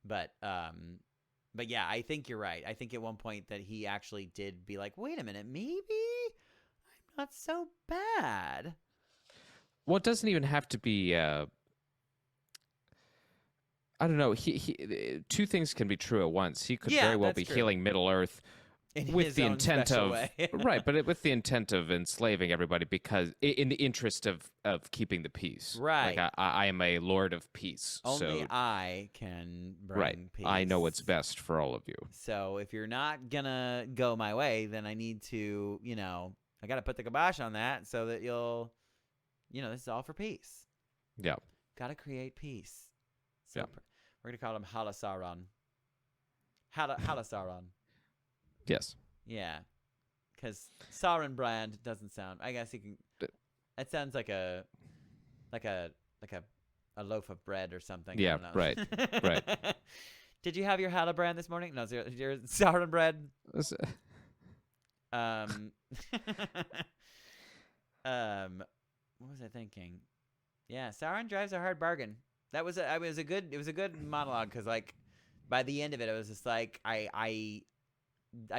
A: But yeah, I think you're right. I think at one point that he actually did be like, wait a minute, maybe I'm not so bad.
B: Well, it doesn't even have to be. I don't know. He two things can be true at once. He could very well be healing Middle Earth with the intent of right, but with the intent of enslaving everybody because in the interest of keeping the peace.
A: Right.
B: Like I am a lord of peace.
A: Only
B: so,
A: I can bring peace.
B: I know what's best for all of you.
A: So if you're not gonna go my way, then I need to, I got to put the kibosh on that so that you'll, this is all for peace.
B: Yeah.
A: Got to create peace. So
B: yeah.
A: We're going to call him Halasaron. Halasaron.
B: Yes.
A: Yeah. Because Sauron brand doesn't sound, I guess you can, it sounds like a loaf of bread or something.
B: Yeah,
A: I don't know.
B: right.
A: Did you have your Halabrand this morning? No, your Sauron bread. What was I thinking? Yeah, Sauron drives a hard bargain. That was a good monologue because like by the end of it, it was just like I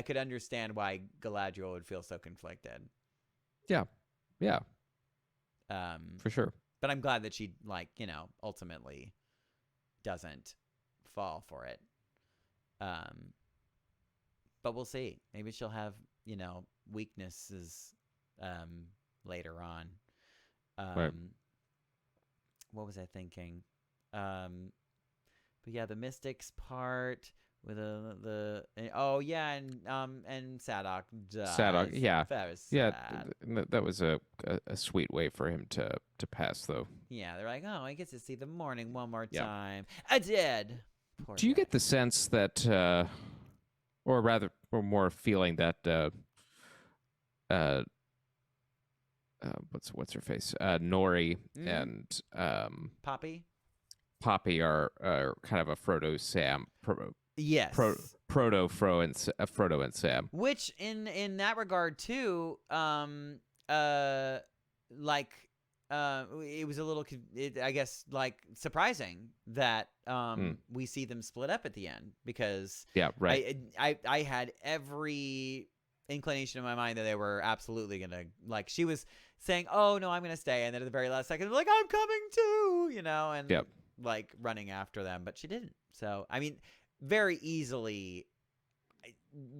A: could understand why Galadriel would feel so conflicted.
B: Yeah. For sure.
A: But I'm glad that she ultimately doesn't fall for it. But we'll see. Maybe she'll have weaknesses later on.
B: Right.
A: What was I thinking? But yeah, the mystics part with and Sadok dies.
B: Sadok, yeah,
A: that was sad.
B: That was a sweet way for him to pass, though.
A: Yeah, they're like, oh, I get to see the morning one more time. I did. Poor
B: Do you
A: guy.
B: get the sense that, or rather, or more feeling that, what's her face? Nori and Poppy are kind of a Frodo Sam.
A: Yes.
B: Frodo and Sam.
A: Which in that regard too, it was a little, I guess, like surprising that we see them split up at the end because I had every inclination in my mind that they were absolutely gonna, like, she was saying, oh no, I'm gonna stay, and then at the very last second like, I'm coming too, and like running after them, but she didn't. So I mean, very easily,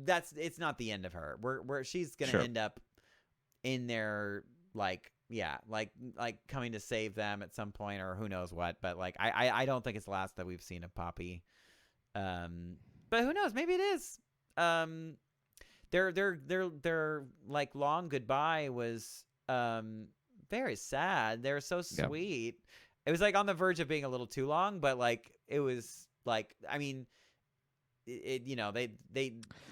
A: it's not the end of her. Where she's gonna end up in there, like coming to save them at some point, or who knows what. But like I don't think it's the last that we've seen of Poppy. But who knows? Maybe it is. Their like long goodbye was very sad. They were so sweet. It was like on the verge of being a little too long, but like it was like, I mean, they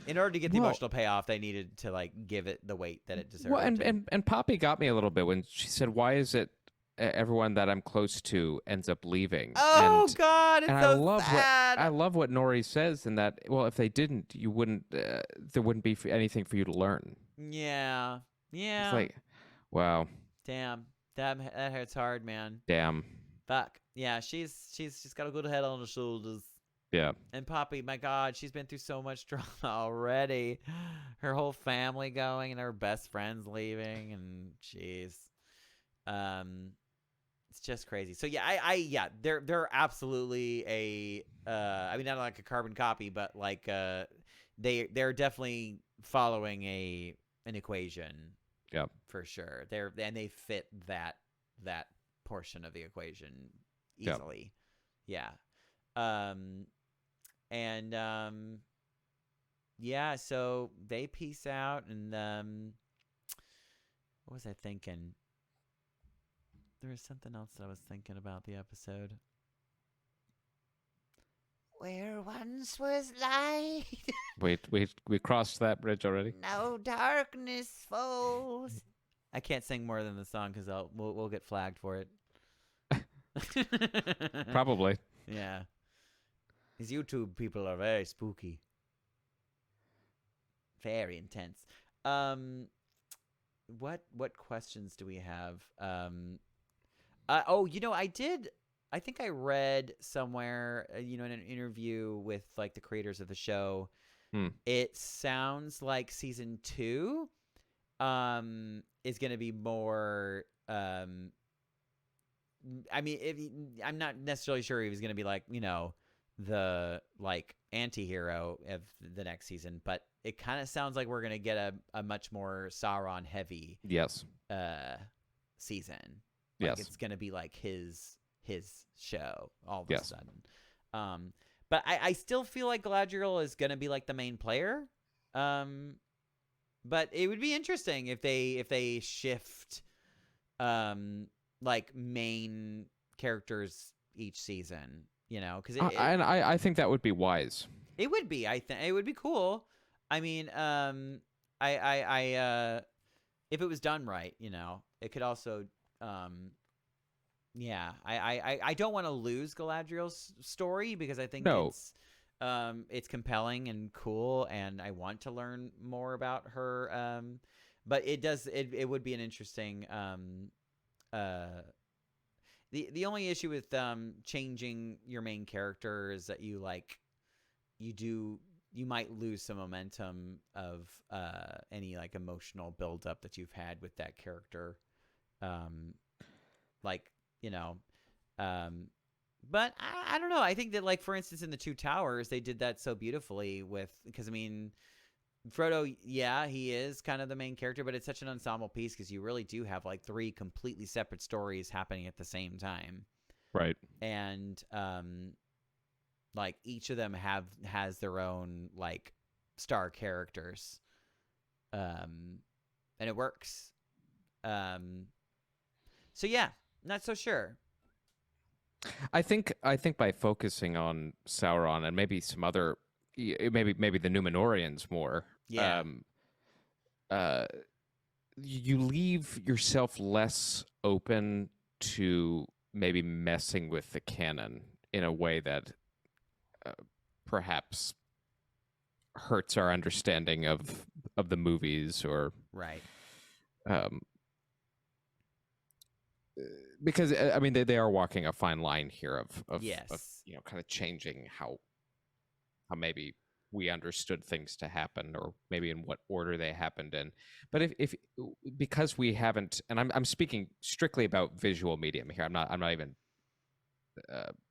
A: in order to get the emotional payoff, they needed to like give it the weight that it deserved.
B: Well, and Poppy got me a little bit when she said, "Why is it everyone that I'm close to ends up leaving?"
A: Oh God, it's so sad.
B: I love what Nori says in that. Well, if they didn't, you wouldn't. There wouldn't be anything for you to learn.
A: Yeah.
B: It's like, wow.
A: Damn, that hurts hard, man.
B: Damn.
A: Fuck. Yeah, she's got a good head on her shoulders.
B: Yeah.
A: And Poppy, my God, she's been through so much drama already. Her whole family going and her best friends leaving, and jeez, it's just crazy. So yeah, yeah, they're absolutely a I mean, not like a carbon copy, but like they're definitely following an equation.
B: Yep.
A: For sure. They fit that portion of the equation
B: Yep.
A: easily. Yeah. And yeah, so they peace out, and what was I thinking? There was something else that I was thinking about the episode.
D: Where once was light,
B: Wait, we crossed that bridge already?
D: now darkness falls.
A: I can't sing more than the song because we'll get flagged for it.
B: Probably.
A: Yeah. These YouTube people are very spooky. Very intense. What questions do we have? Oh, I think I read somewhere, in an interview with like the creators of the show. It sounds like season 2 is going to be more I mean, I'm not necessarily sure he was going to be like, the like anti-hero of the next season, but it kind of sounds like we're going to get a much more Sauron heavy
B: Yes.
A: season.
B: Yes.
A: It's going to be like his show all of a
B: Yes.
A: sudden. But I still feel like Galadriel is going to be like the main player. But it would be interesting if they shift like main characters each season, because
B: I think that would be wise.
A: it would be. I think it would be cool. I mean, I if it was done right, it could also, yeah. I don't want to lose Galadriel's story because I think it's compelling and cool, and I want to learn more about her. But it would be an interesting. The only issue with changing your main character is that you might lose some momentum of any like emotional buildup that you've had with that character. But I don't know. I think that, like, for instance, in the Two Towers, they did that so beautifully because I mean, Frodo, yeah, he is kind of the main character, but it's such an ensemble piece because you really do have like 3 completely separate stories happening at the same time.
B: Right.
A: And like each of them has their own like star characters. And it works. So yeah, not so sure.
B: I think by focusing on Sauron and maybe some other, maybe the Númenóreans more.
A: Yeah.
B: You leave yourself less open to maybe messing with the canon in a way that perhaps hurts our understanding of the movies, or
A: Right.
B: Because I mean they are walking a fine line here of
A: Yes.
B: kind of changing how maybe we understood things to happen, or maybe in what order they happened in. But if because we haven't, and I'm speaking strictly about visual medium here. I'm not even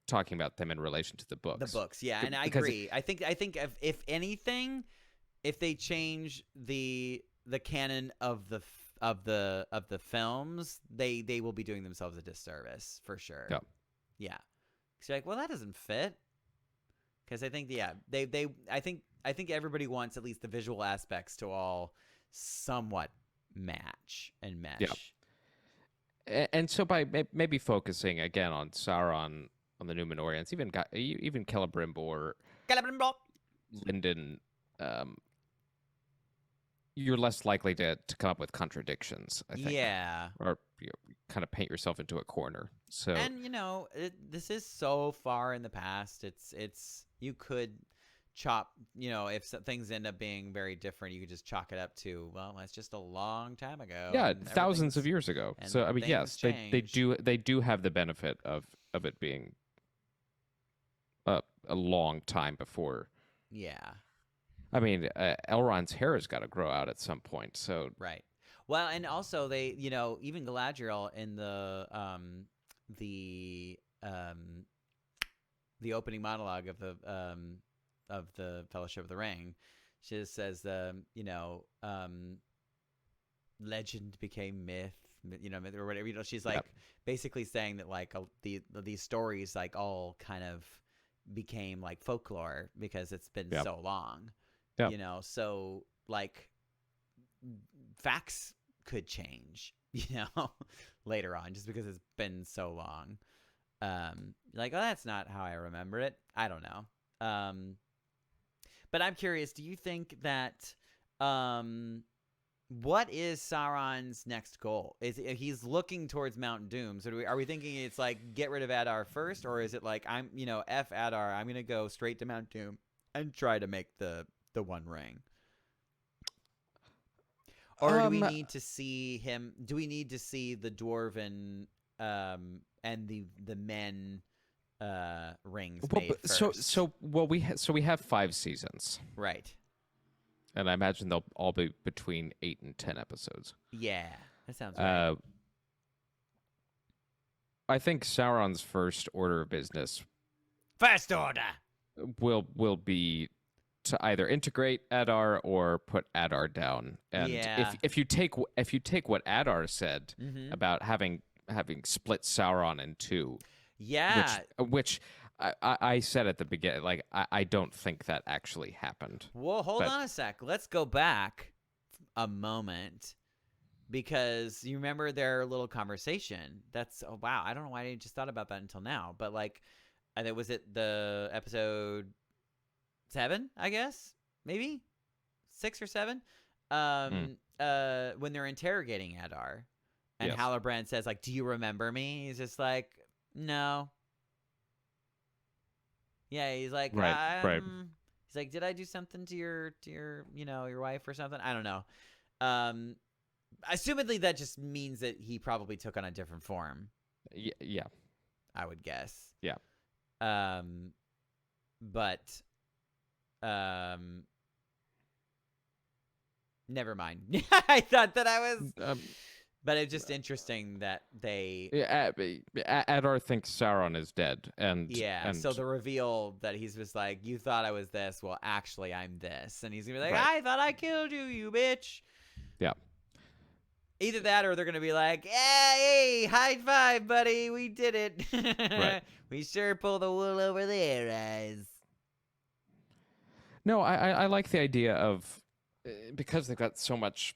B: talking about them in relation to the books.
A: The books, yeah, and I agree. I think if anything, if they change the canon of the films, they will be doing themselves a disservice for sure. Yeah. Because you're like, well, that doesn't fit. Because I think, yeah, I think everybody wants at least the visual aspects to all somewhat match and mesh.
B: Yeah. And so by maybe focusing again on Sauron, on the Númenóreans, even Celebrimbor, Lyndon, you're less likely to come up with contradictions, I think.
A: Yeah.
B: Or kind of paint yourself into a corner. So,
A: and this is so far in the past. It's you could chop, if things end up being very different, you could just chalk it up to, well, that's just a long time ago.
B: Yeah, thousands of years ago. So I mean, yes, they do have the benefit of it being a long time before.
A: Yeah.
B: I mean, Elrond's hair has got to grow out at some point. So
A: Right. Well, and also they, even Galadriel in the um the opening monologue of the Fellowship of the Ring, she just says legend became myth, myth or whatever. She's like basically saying that like these stories like all kind of became like folklore because it's been so long. So like facts could change, later on just because it's been so long. Like, oh, that's not how I remember it. I don't know. But I'm curious, do you think that what is Sauron's next goal? He's looking towards Mount Doom. So are we thinking it's like get rid of Adar first, or is it like I'm F Adar, I'm going to go straight to Mount Doom and try to make the One Ring? Or do we need to see him? Do we need to see the dwarven and the men rings made first?
B: We have 5 seasons,
A: right?
B: And I imagine they'll all be between 8 and 10 episodes.
A: Yeah, that sounds right.
B: I think Sauron's first order of business,
A: first order,
B: will be to either integrate Adar or put Adar down. And if you take what Adar said about having split Sauron in 2, which I said at the beginning, like I don't think that actually happened.
A: Well, hold on a sec. Let's go back a moment because you remember their little conversation. Wow. I don't know why I just thought about that until now. But like, was it the episode 7? I guess maybe 6 or 7. When they're interrogating Adar, and Halbrand says like, "Do you remember me?" He's just like, "No." Yeah, he's like,
B: right.
A: He's like, "Did I do something to your your wife or something?" I don't know. Assumedly, that just means that he probably took on a different form.
B: Yeah.
A: I would guess.
B: Yeah.
A: But never mind. I thought that I was. But it's just interesting that they.
B: Adar thinks Sauron is dead, and
A: so the reveal that he's just like, "You thought I was this, well, actually, I'm this," and he's gonna be like, "I thought I killed you, you bitch."
B: Yeah.
A: Either that, or they're gonna be like, "Hey, high five, buddy, we did it.
B: Right.
A: We sure pulled the wool over their eyes."
B: No, I like the idea of because they've got so much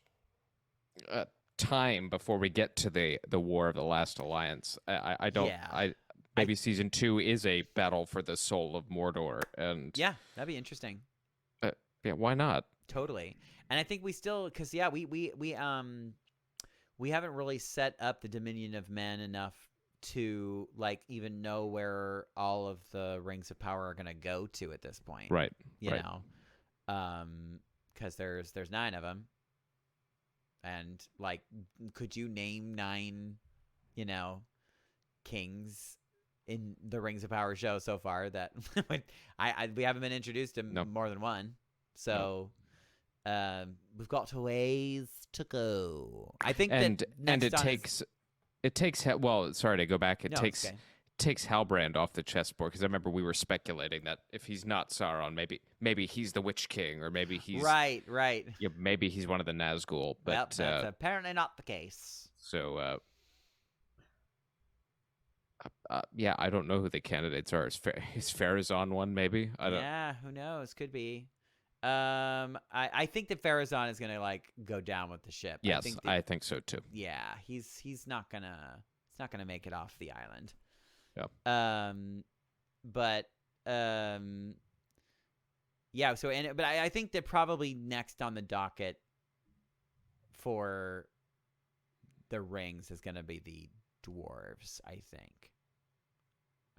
B: time before we get to the War of the Last Alliance. I don't.
A: Yeah.
B: Maybe season 2 is a battle for the soul of Mordor, and
A: yeah, that'd be interesting.
B: Yeah, why not?
A: Totally. And I think we still, because we haven't really set up the Dominion of Men enough to like even know where all of the rings of power are going to go to at this point.
B: Right.
A: You know, because there's 9 of them, and like, could you name 9, kings in the Rings of Power show so far that we haven't been introduced to more than one. So we've got a ways to go. I think it takes sorry to go back. It takes Halbrand off the chessboard, because I remember we were speculating that if he's not Sauron, maybe he's the Witch King, or maybe he's right.
B: Yeah, maybe he's one of the Nazgul. But
A: well, that's apparently not the case.
B: So yeah, I don't know who the candidates are. Is Pharazôn one? Maybe I don't.
A: Yeah, who knows? Could be. I think that Pharazôn is gonna like go down with the ship.
B: Yes, I think so too.
A: Yeah, he's not gonna make it off the island.
B: Yeah.
A: Yeah. So but I think that probably next on the docket for the rings is gonna be the dwarves. I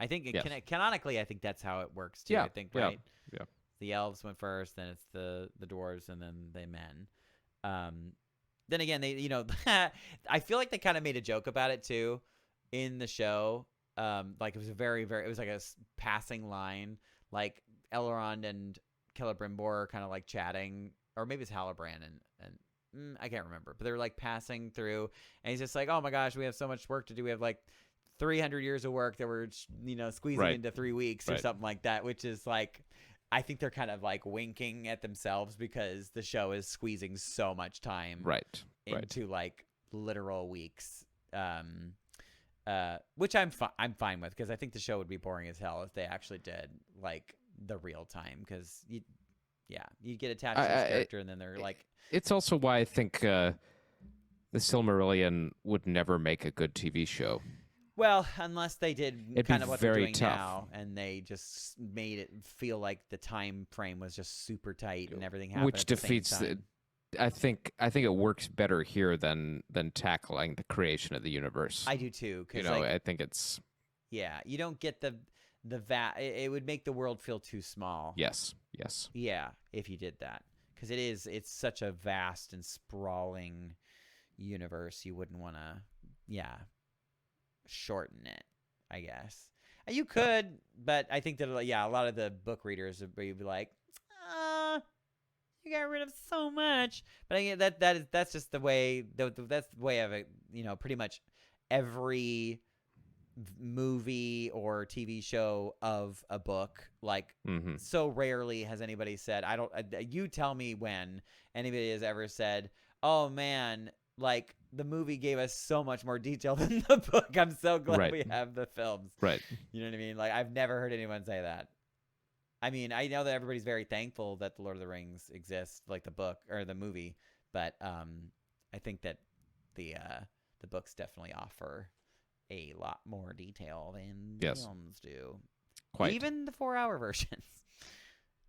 A: think canonically, I think that's how it works too.
B: Yeah.
A: I think right.
B: Yeah.
A: The elves went first, then it's the dwarves, and then the men. Then again, they I feel like they kind of made a joke about it too in the show. Like it was a very, very, it was like a passing line. like Elrond and Celebrimbor are kind of like chatting, or maybe it's Halbrand and I can't remember, but they're like passing through, and he's just like, oh my gosh, we have so much work to do. We have like 300 years of work that we're squeezing
B: Right.
A: into 3 weeks or
B: Right.
A: something like that, which is like, I think they're kind of like winking at themselves because the show is squeezing so much time
B: Right.
A: into like literal weeks. Which I'm fine with, because I think the show would be boring as hell if they actually did like the real time, because you get attached to this character and then they're like,
B: It's also why I think the Silmarillion would never make a good TV show.
A: well, unless they did
B: It'd
A: kind
B: be
A: of what
B: very
A: they're doing
B: tough.
A: now, and they just made it feel like the time frame was just super tight and everything happened
B: Which
A: at the same
B: defeats
A: time.
B: I think it works better here than tackling the creation of the universe.
A: I do too,
B: you
A: because
B: know,
A: like,
B: I think it's
A: yeah, you don't get the it would make the world feel too small.
B: yes.
A: Yeah, if you did that, because it's such a vast and sprawling universe, you wouldn't want to shorten it, I guess. And you could, but I think that a lot of the book readers would be like, you got rid of so much. But I think that's just the way that's the way of it. Pretty much every movie or TV show of a book, like,
B: Mm-hmm.
A: so rarely has anybody said, you tell me when anybody has ever said, oh man, like the movie gave us so much more detail than the book. I'm so glad
B: Right.
A: we have the films.
B: Right.
A: You know what I mean? Like, I've never heard anyone say that. I mean, I know that everybody's very thankful that the Lord of the Rings exists, like the book or the movie, but I think that the books definitely offer a lot more detail than
B: Yes.
A: films do.
B: Quite.
A: Even the 4-hour versions.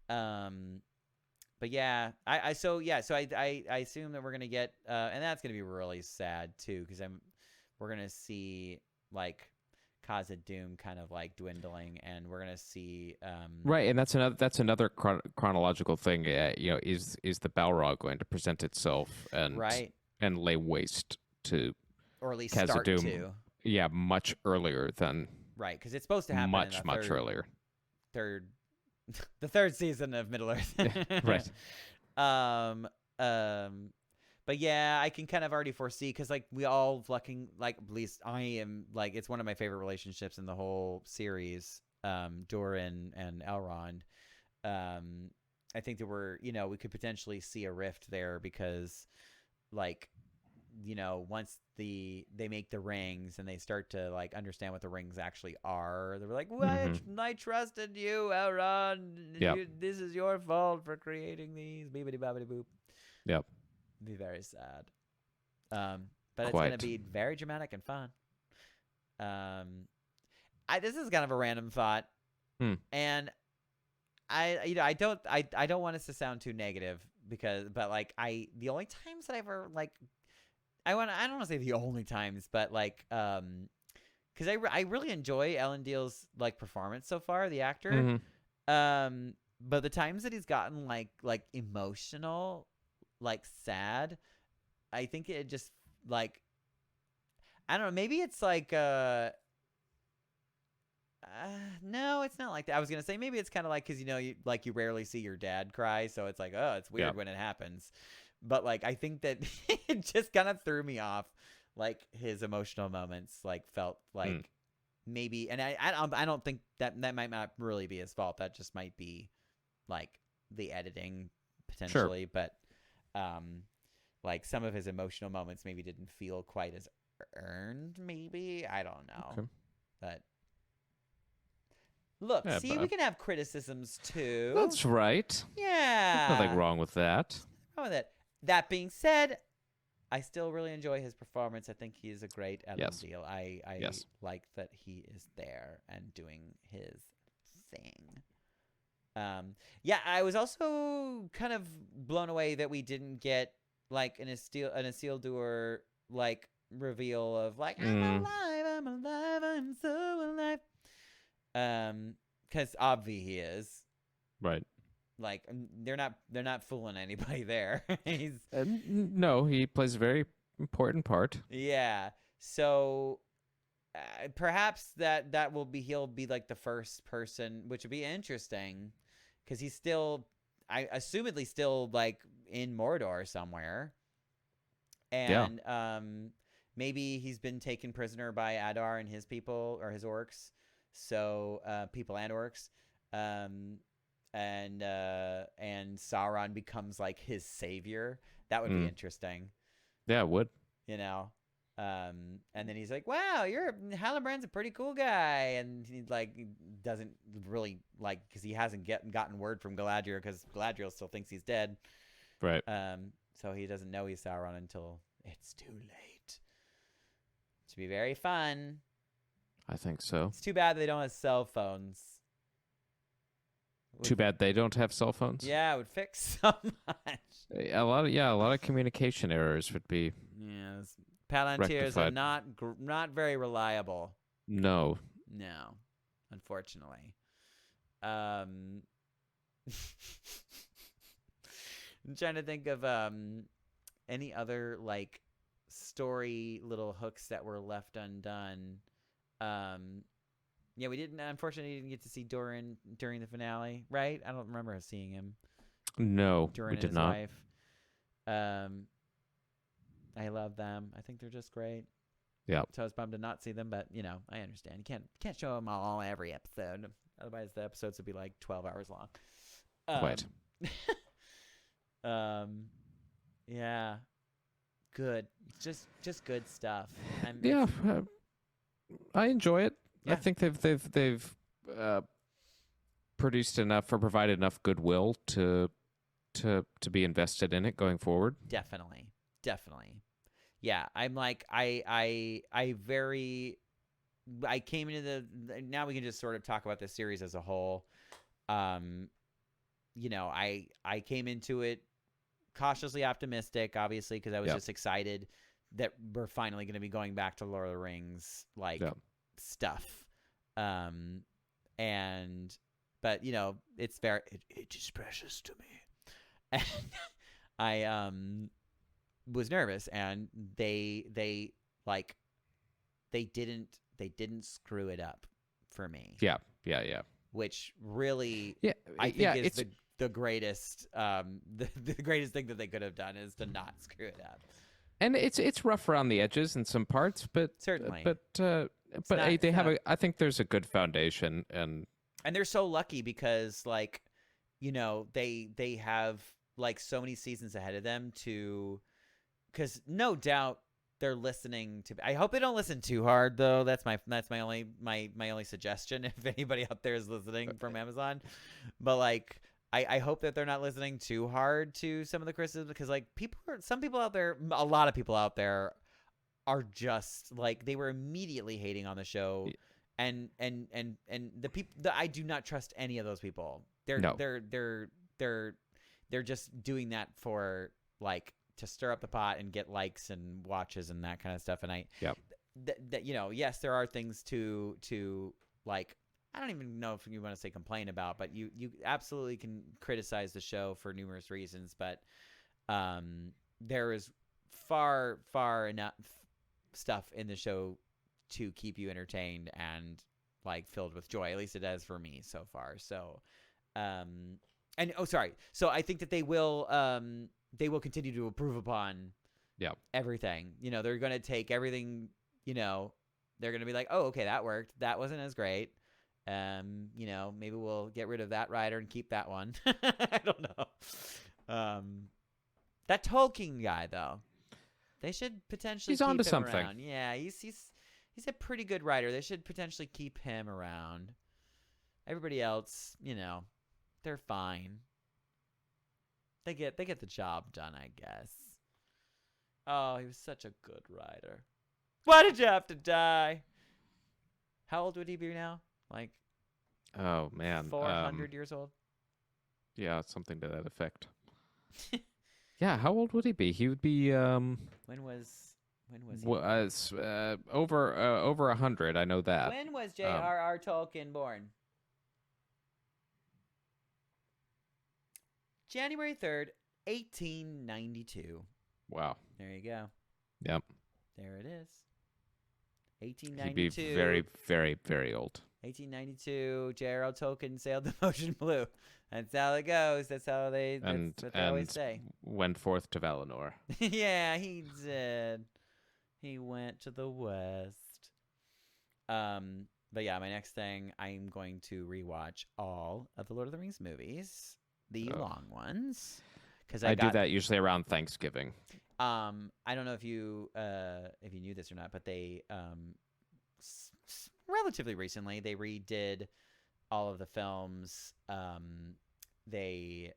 A: But yeah, I assume that we're gonna get, and that's gonna be really sad too, because we're gonna see like Khazad Dûm kind of like dwindling, and we're gonna see
B: Right, and that's another chronological thing. Is the Balrog going to present itself and
A: right,
B: and lay waste to
A: or at least
B: Khazad
A: start
B: Dûm?
A: to,
B: Yeah, much earlier than
A: right, because it's supposed to happen
B: much
A: in the
B: earlier.
A: the third season of Middle Earth.
B: Right.
A: But yeah, I can kind of already foresee, because like we all fucking, like, at least I am, like, it's one of my favorite relationships in the whole series, Durin and Elrond. I think that we could potentially see a rift there, because like, once they make the rings and they start to like understand what the rings actually are, they're like, well, I trusted you, Elrond.
B: Yep.
A: This is your fault for creating these. Beebity bobbity boop.
B: Yep.
A: Be very sad. But it's
B: Quite.
A: gonna be very dramatic and fun. This is kind of a random thought, and I don't want us to sound too negative, but like the only times that I ever like, I don't want to say the only times, but like because I really enjoy Ellen Deal's like performance so far, the actor.
B: Mhm.
A: But the times that he's gotten like emotional, like sad, I think it just like, I don't know, maybe it's like no, it's not like that. I was gonna say maybe it's kind of like, because you rarely see your dad cry, so it's like, oh, it's weird when it happens. But like, I think that it just kind of threw me off. Like, his emotional moments like felt like maybe, and I don't think that might not really be his fault. That just might be like the editing potentially. Sure. But like some of his emotional moments maybe didn't feel quite as earned. Maybe, I don't know. Okay. But look, see, we can have criticisms too.
B: That's right.
A: Yeah,
B: There's nothing wrong with that.
A: Wrong with it. That being said, I still really enjoy his performance. I think he is a great Ellen Deal. I like that he is there and doing his thing. I was also kind of blown away that we didn't get like an Isildur like reveal of like, I'm alive, I'm so alive. Because obvi he is.
B: Right.
A: Like, they're not fooling anybody there. He's
B: no, he plays a very important part.
A: Yeah. So perhaps that will be he'll be like the first person, which would be interesting, because he's still, I assumedly still like in Mordor somewhere, and maybe he's been taken prisoner by Adar and his people or his orcs, so people and orcs, and Sauron becomes like his savior. That would be interesting.
B: Yeah, it would.
A: You know. And then he's like, "Wow, Halbrand's a pretty cool guy," and he like doesn't really like, because he hasn't gotten word from Galadriel, because Galadriel still thinks he's dead.
B: Right.
A: So he doesn't know he's Sauron until it's too late. To be very fun.
B: I think so.
A: It's too bad they don't have cell phones.
B: Too bad they don't have cell phones.
A: Yeah, it would fix so much.
B: A lot of communication errors would be.
A: Yes. Palantirs
B: rectified.
A: are not very reliable.
B: No.
A: No, unfortunately. I'm trying to think of any other like story little hooks that were left undone. Yeah, we didn't. Unfortunately, didn't get to see Doran during the finale, right? I don't remember us seeing him.
B: No,
A: Doran
B: we
A: and
B: did
A: his
B: not.
A: wife. I love them. I think they're just great.
B: Yeah.
A: So I was bummed to not see them, but I understand. You can't show them all every episode. Otherwise, the episodes would be like 12 hours long.
B: Quite.
A: Yeah. Good. Just good stuff.
B: Yeah, I enjoy it.
A: Yeah.
B: I think they've produced enough or provided enough goodwill to be invested in it going forward.
A: Definitely. Yeah, I'm like I came into now we can just sort of talk about the series as a whole. I came into it cautiously optimistic, obviously, because I was just excited that we're finally going to be going back to Lord of the Rings stuff. But it's very it is precious to me. And I was nervous, and they didn't screw it up for me.
B: Yeah.
A: Which really,
B: Yeah,
A: I think is
B: it's
A: the greatest the greatest thing that they could have done is to not screw it up.
B: and it's rough around the edges in some parts, but
A: Certainly.
B: I think there's a good foundation, and
A: they're so lucky because they have like so many seasons ahead of them because no doubt they're listening to. I hope they don't listen too hard, though. That's my only suggestion. If anybody out there is listening from Amazon, but I hope that they're not listening too hard to some of the criticisms, because a lot of people out there are just like, they were immediately hating on the show, and the people I do not trust any of those people. They're just doing that for to stir up the pot and get likes and watches and that kind of stuff. And yes, there are things to I don't even know if you want to say complain about, but you absolutely can criticize the show for numerous reasons. But there is far enough stuff in the show to keep you entertained and filled with joy. At least it has for me so far. So, so I think that they will continue to improve upon everything. They're going to take everything, they're going to be like, oh, okay, that worked. That wasn't as great. Maybe we'll get rid of that rider and keep that one. I don't know. That Tolkien guy, though, they should potentially
B: he's
A: keep
B: onto
A: him
B: something.
A: around. Yeah, he's a pretty good writer. They should potentially keep him around. Everybody else, they're fine. They get the job done, I guess. Oh, he was such a good writer. Why did you have to die? How old would he be now?
B: Oh man,
A: 400 years old?
B: Yeah, something to that effect. Yeah, how old would he be? He would be
A: When was he?
B: over 100. I know that.
A: When was J.R.R. Tolkien born? January 3rd, 1892.
B: Wow.
A: There you go.
B: Yep.
A: There it is.
B: He'd be
A: 1892.
B: very, very, very old.
A: 1892. J.R.R. Tolkien sailed the ocean blue. That's how it goes. That's how they. That's
B: And
A: what they always say.
B: went forth to Valinor.
A: Yeah, he did. He went to the west. But yeah, my next thing, I'm going to rewatch all of the Lord of the Rings movies, the long ones, because
B: I do that usually around Thanksgiving.
A: I don't know if you knew this or not, but they relatively recently they redid all of the films. They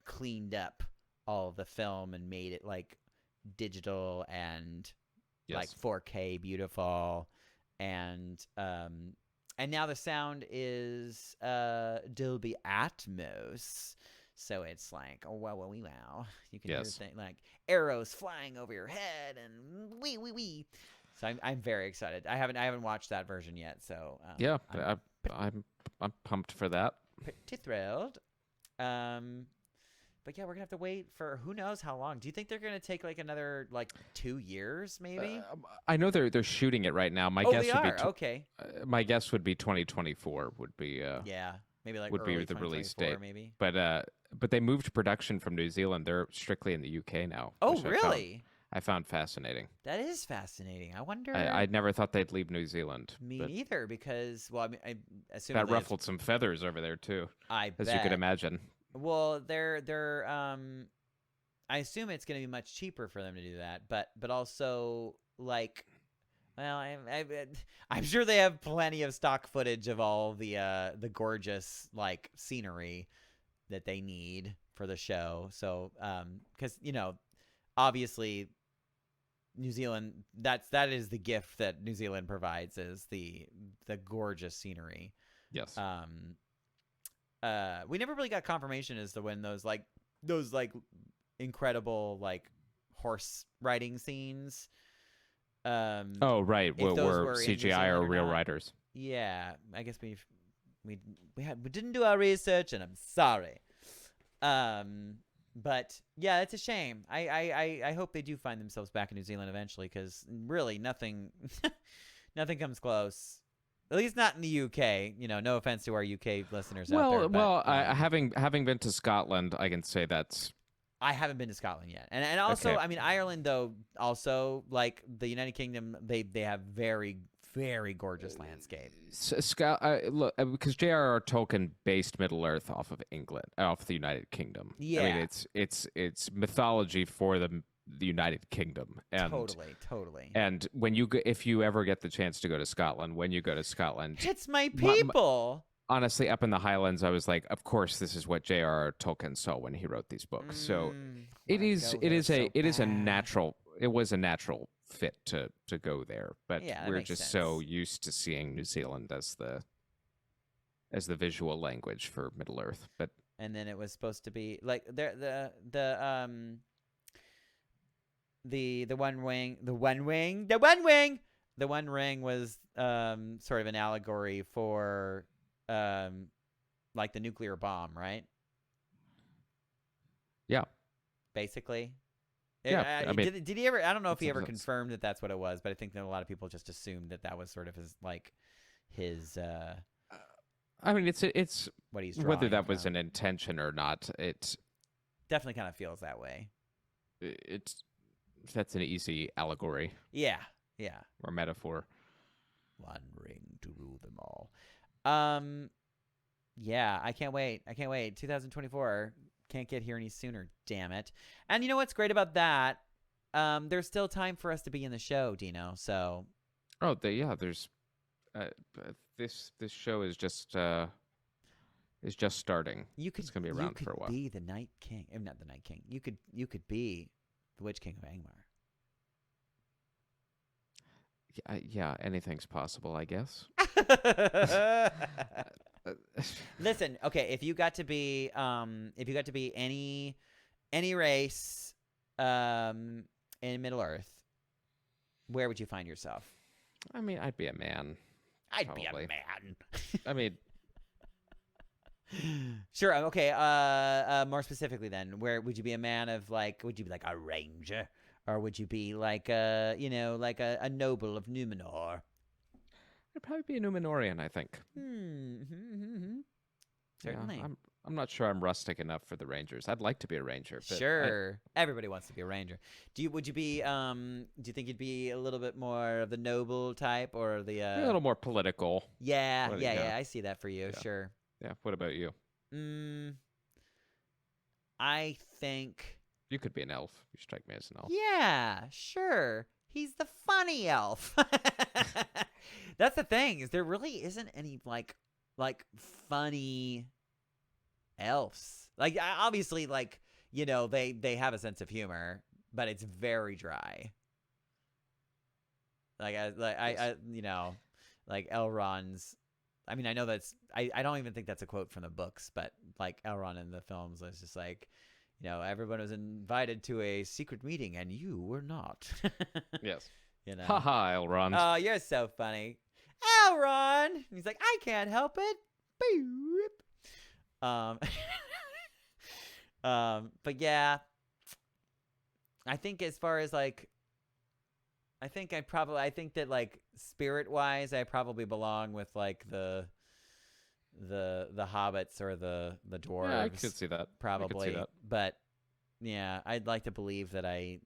A: cleaned up all of the film and made it like digital and like 4K beautiful, and now the sound is Dolby Atmos. So it's like, oh, wow, wow. You can hear things like arrows flying over your head and wee. So I'm very excited. I haven't watched that version yet. So
B: I'm pumped for that.
A: Pretty thrilled. But yeah, we're gonna have to wait for who knows how long. Do you think they're gonna take like another 2 years, maybe?
B: I know they're shooting it right now. My guess
A: they
B: would
A: are?
B: be
A: Okay.
B: My guess would be 2024 would be
A: yeah, maybe like
B: would be
A: early
B: the release
A: 2024,
B: date.
A: maybe.
B: But they moved production from New Zealand. They're strictly in the UK now.
A: Oh,
B: which
A: really?
B: I found fascinating.
A: That is fascinating. I wonder.
B: I'd never thought they'd leave New Zealand.
A: Me
B: but
A: neither, because I mean, I assume
B: that ruffled some feathers over there too,
A: I
B: as
A: bet.
B: you could imagine.
A: Well, they're I assume it's going to be much cheaper for them to do that, but also like, well, I'm sure they have plenty of stock footage of all the gorgeous like scenery that they need for the show. So because obviously New Zealand, that is the gift that New Zealand provides, is the gorgeous scenery.
B: Yes.
A: We never really got confirmation as to when those incredible like horse riding scenes.
B: Oh right,
A: if those
B: were
A: were in New
B: CGI
A: Zealand
B: or
A: or
B: real
A: not.
B: riders.
A: Yeah, I guess we didn't do our research, and I'm sorry. But yeah, it's a shame. I hope they do find themselves back in New Zealand eventually, because really nothing comes close. At least not in the UK. No offense to our UK listeners out there. But,
B: having been to Scotland, I can say that's.
A: I haven't been to Scotland yet, and also
B: Okay.
A: I mean Ireland though. Also, like the United Kingdom, they have very, very gorgeous landscape.
B: Look, because J.R.R. Tolkien based Middle Earth off of England, off the United Kingdom.
A: Yeah.
B: I mean, it's mythology for the United Kingdom. And,
A: Totally.
B: And if you ever get the chance to go to Scotland, when you go to Scotland,
A: It's my people.
B: honestly, up in the Highlands, I was like, of course, this is what J.R.R. Tolkien saw when he wrote these books. So it was a natural fit to go there, but
A: Yeah, that
B: we're
A: makes
B: just so
A: sense.
B: used to seeing New Zealand as the visual language for Middle Earth. But
A: And then it was supposed to be like the One Ring was sort of an allegory for like the nuclear bomb, right?
B: yeah,
A: Basically.
B: Yeah, I mean,
A: did he ever? I don't know if he
B: makes
A: ever
B: sense.
A: confirmed that that's what it was, but I think that a lot of people just assumed that was sort of his
B: I mean, it's
A: what he's
B: whether
A: drawing
B: that was
A: from.
B: an intention or not.
A: Definitely kind of feels that way.
B: That's an easy allegory
A: Yeah.
B: or metaphor.
A: One ring to rule them all. Yeah, I can't wait. 2024 can't get here any sooner. Damn it! And you know what's great about that? There's still time for us to be in the show, Dino. So.
B: Oh, there's this show is just starting. It's gonna be around for a while.
A: You could be the Night King. Not the Night King. You could be the Witch King of Angmar.
B: Yeah, anything's possible, I guess.
A: Listen, okay, if you got to be any race in Middle Earth, where would you find yourself?
B: I mean, I'd be a man.
A: I'd
B: Probably.
A: be a man.
B: I mean,
A: Sure. Okay. More specifically, then, where would you be a man of? Like, would you be like a ranger, or would you be like a noble of Numenor?
B: I'd probably be a Numenorian, I think.
A: Certainly.
B: Yeah, I'm not sure I'm rustic enough for the Rangers. I'd like to be a Ranger. But
A: Sure. Everybody wants to be a ranger. Would you be do you think you'd be a little bit more of the noble type or the
B: a little more political.
A: Yeah,
B: What-
A: yeah,
B: yeah.
A: yeah, I see that for you.
B: Yeah.
A: Sure.
B: Yeah. What about you?
A: I think
B: You could be an elf. You strike me as an elf.
A: yeah, sure. He's the funny elf. That's the thing, is there really isn't any like funny elves. Like obviously like, they have a sense of humor, but it's very dry. Like like Elrond's, I mean, I know that's I don't even think that's a quote from the books, but like Elrond in the films was just like, everyone was invited to a secret meeting and you were not.
B: Yes.
A: Ha
B: Elrond.
A: Oh, you're so funny. Elrond! And he's like, I can't help it. Boop. But yeah, I think as far as like, I think that like spirit wise, I probably belong with like the hobbits or the dwarves.
B: Yeah, I could see that.
A: Probably.
B: I could see that.
A: But yeah, I'd like to believe that I'm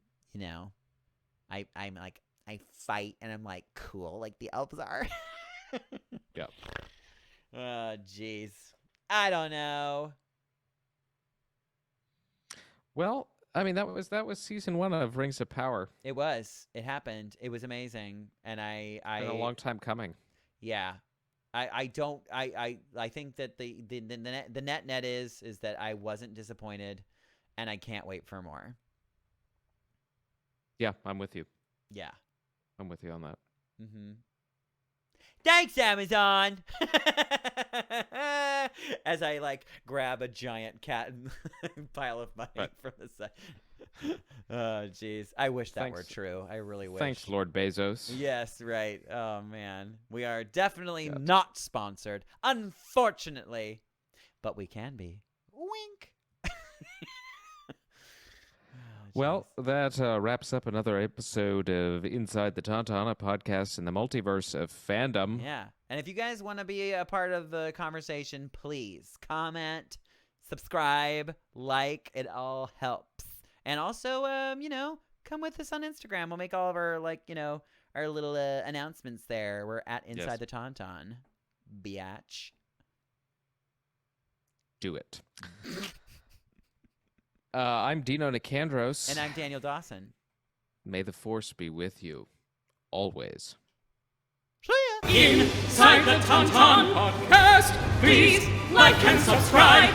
A: like, I fight and I'm like cool like the elves are.
B: Yep.
A: Oh, jeez. I don't know.
B: Well, I mean that was season 1 of Rings of Power.
A: It was. It happened. It was amazing, and
B: Been a long time coming.
A: Yeah. I think that the net is that I wasn't disappointed, and I can't wait for more.
B: Yeah, I'm with you.
A: Yeah.
B: I'm with you on that.
A: Mm-hmm. Thanks, Amazon. As I like grab a giant cat pile of money
B: Right.
A: from the side. Oh, jeez. I wish that were
B: Thanks.
A: true. I really wish.
B: Thanks, Lord Bezos.
A: Yes, right. Oh, man. We are definitely not sponsored, unfortunately, but we can be. Wink.
B: Well, that wraps up another episode of Inside the Tauntaun, a podcast in the multiverse of fandom.
A: Yeah. And if you guys want to be a part of the conversation, please comment, subscribe, like. It all helps. And also, come with us on Instagram. We'll make all of our, our little announcements there. We're at Inside the Tauntaun. Biatch.
B: Do it. I'm Dino Nicandros.
A: And I'm Daniel Dawson.
B: May the Force be with you. Always.
A: See ya!
F: Inside the Tauntaun podcast. Please like and subscribe.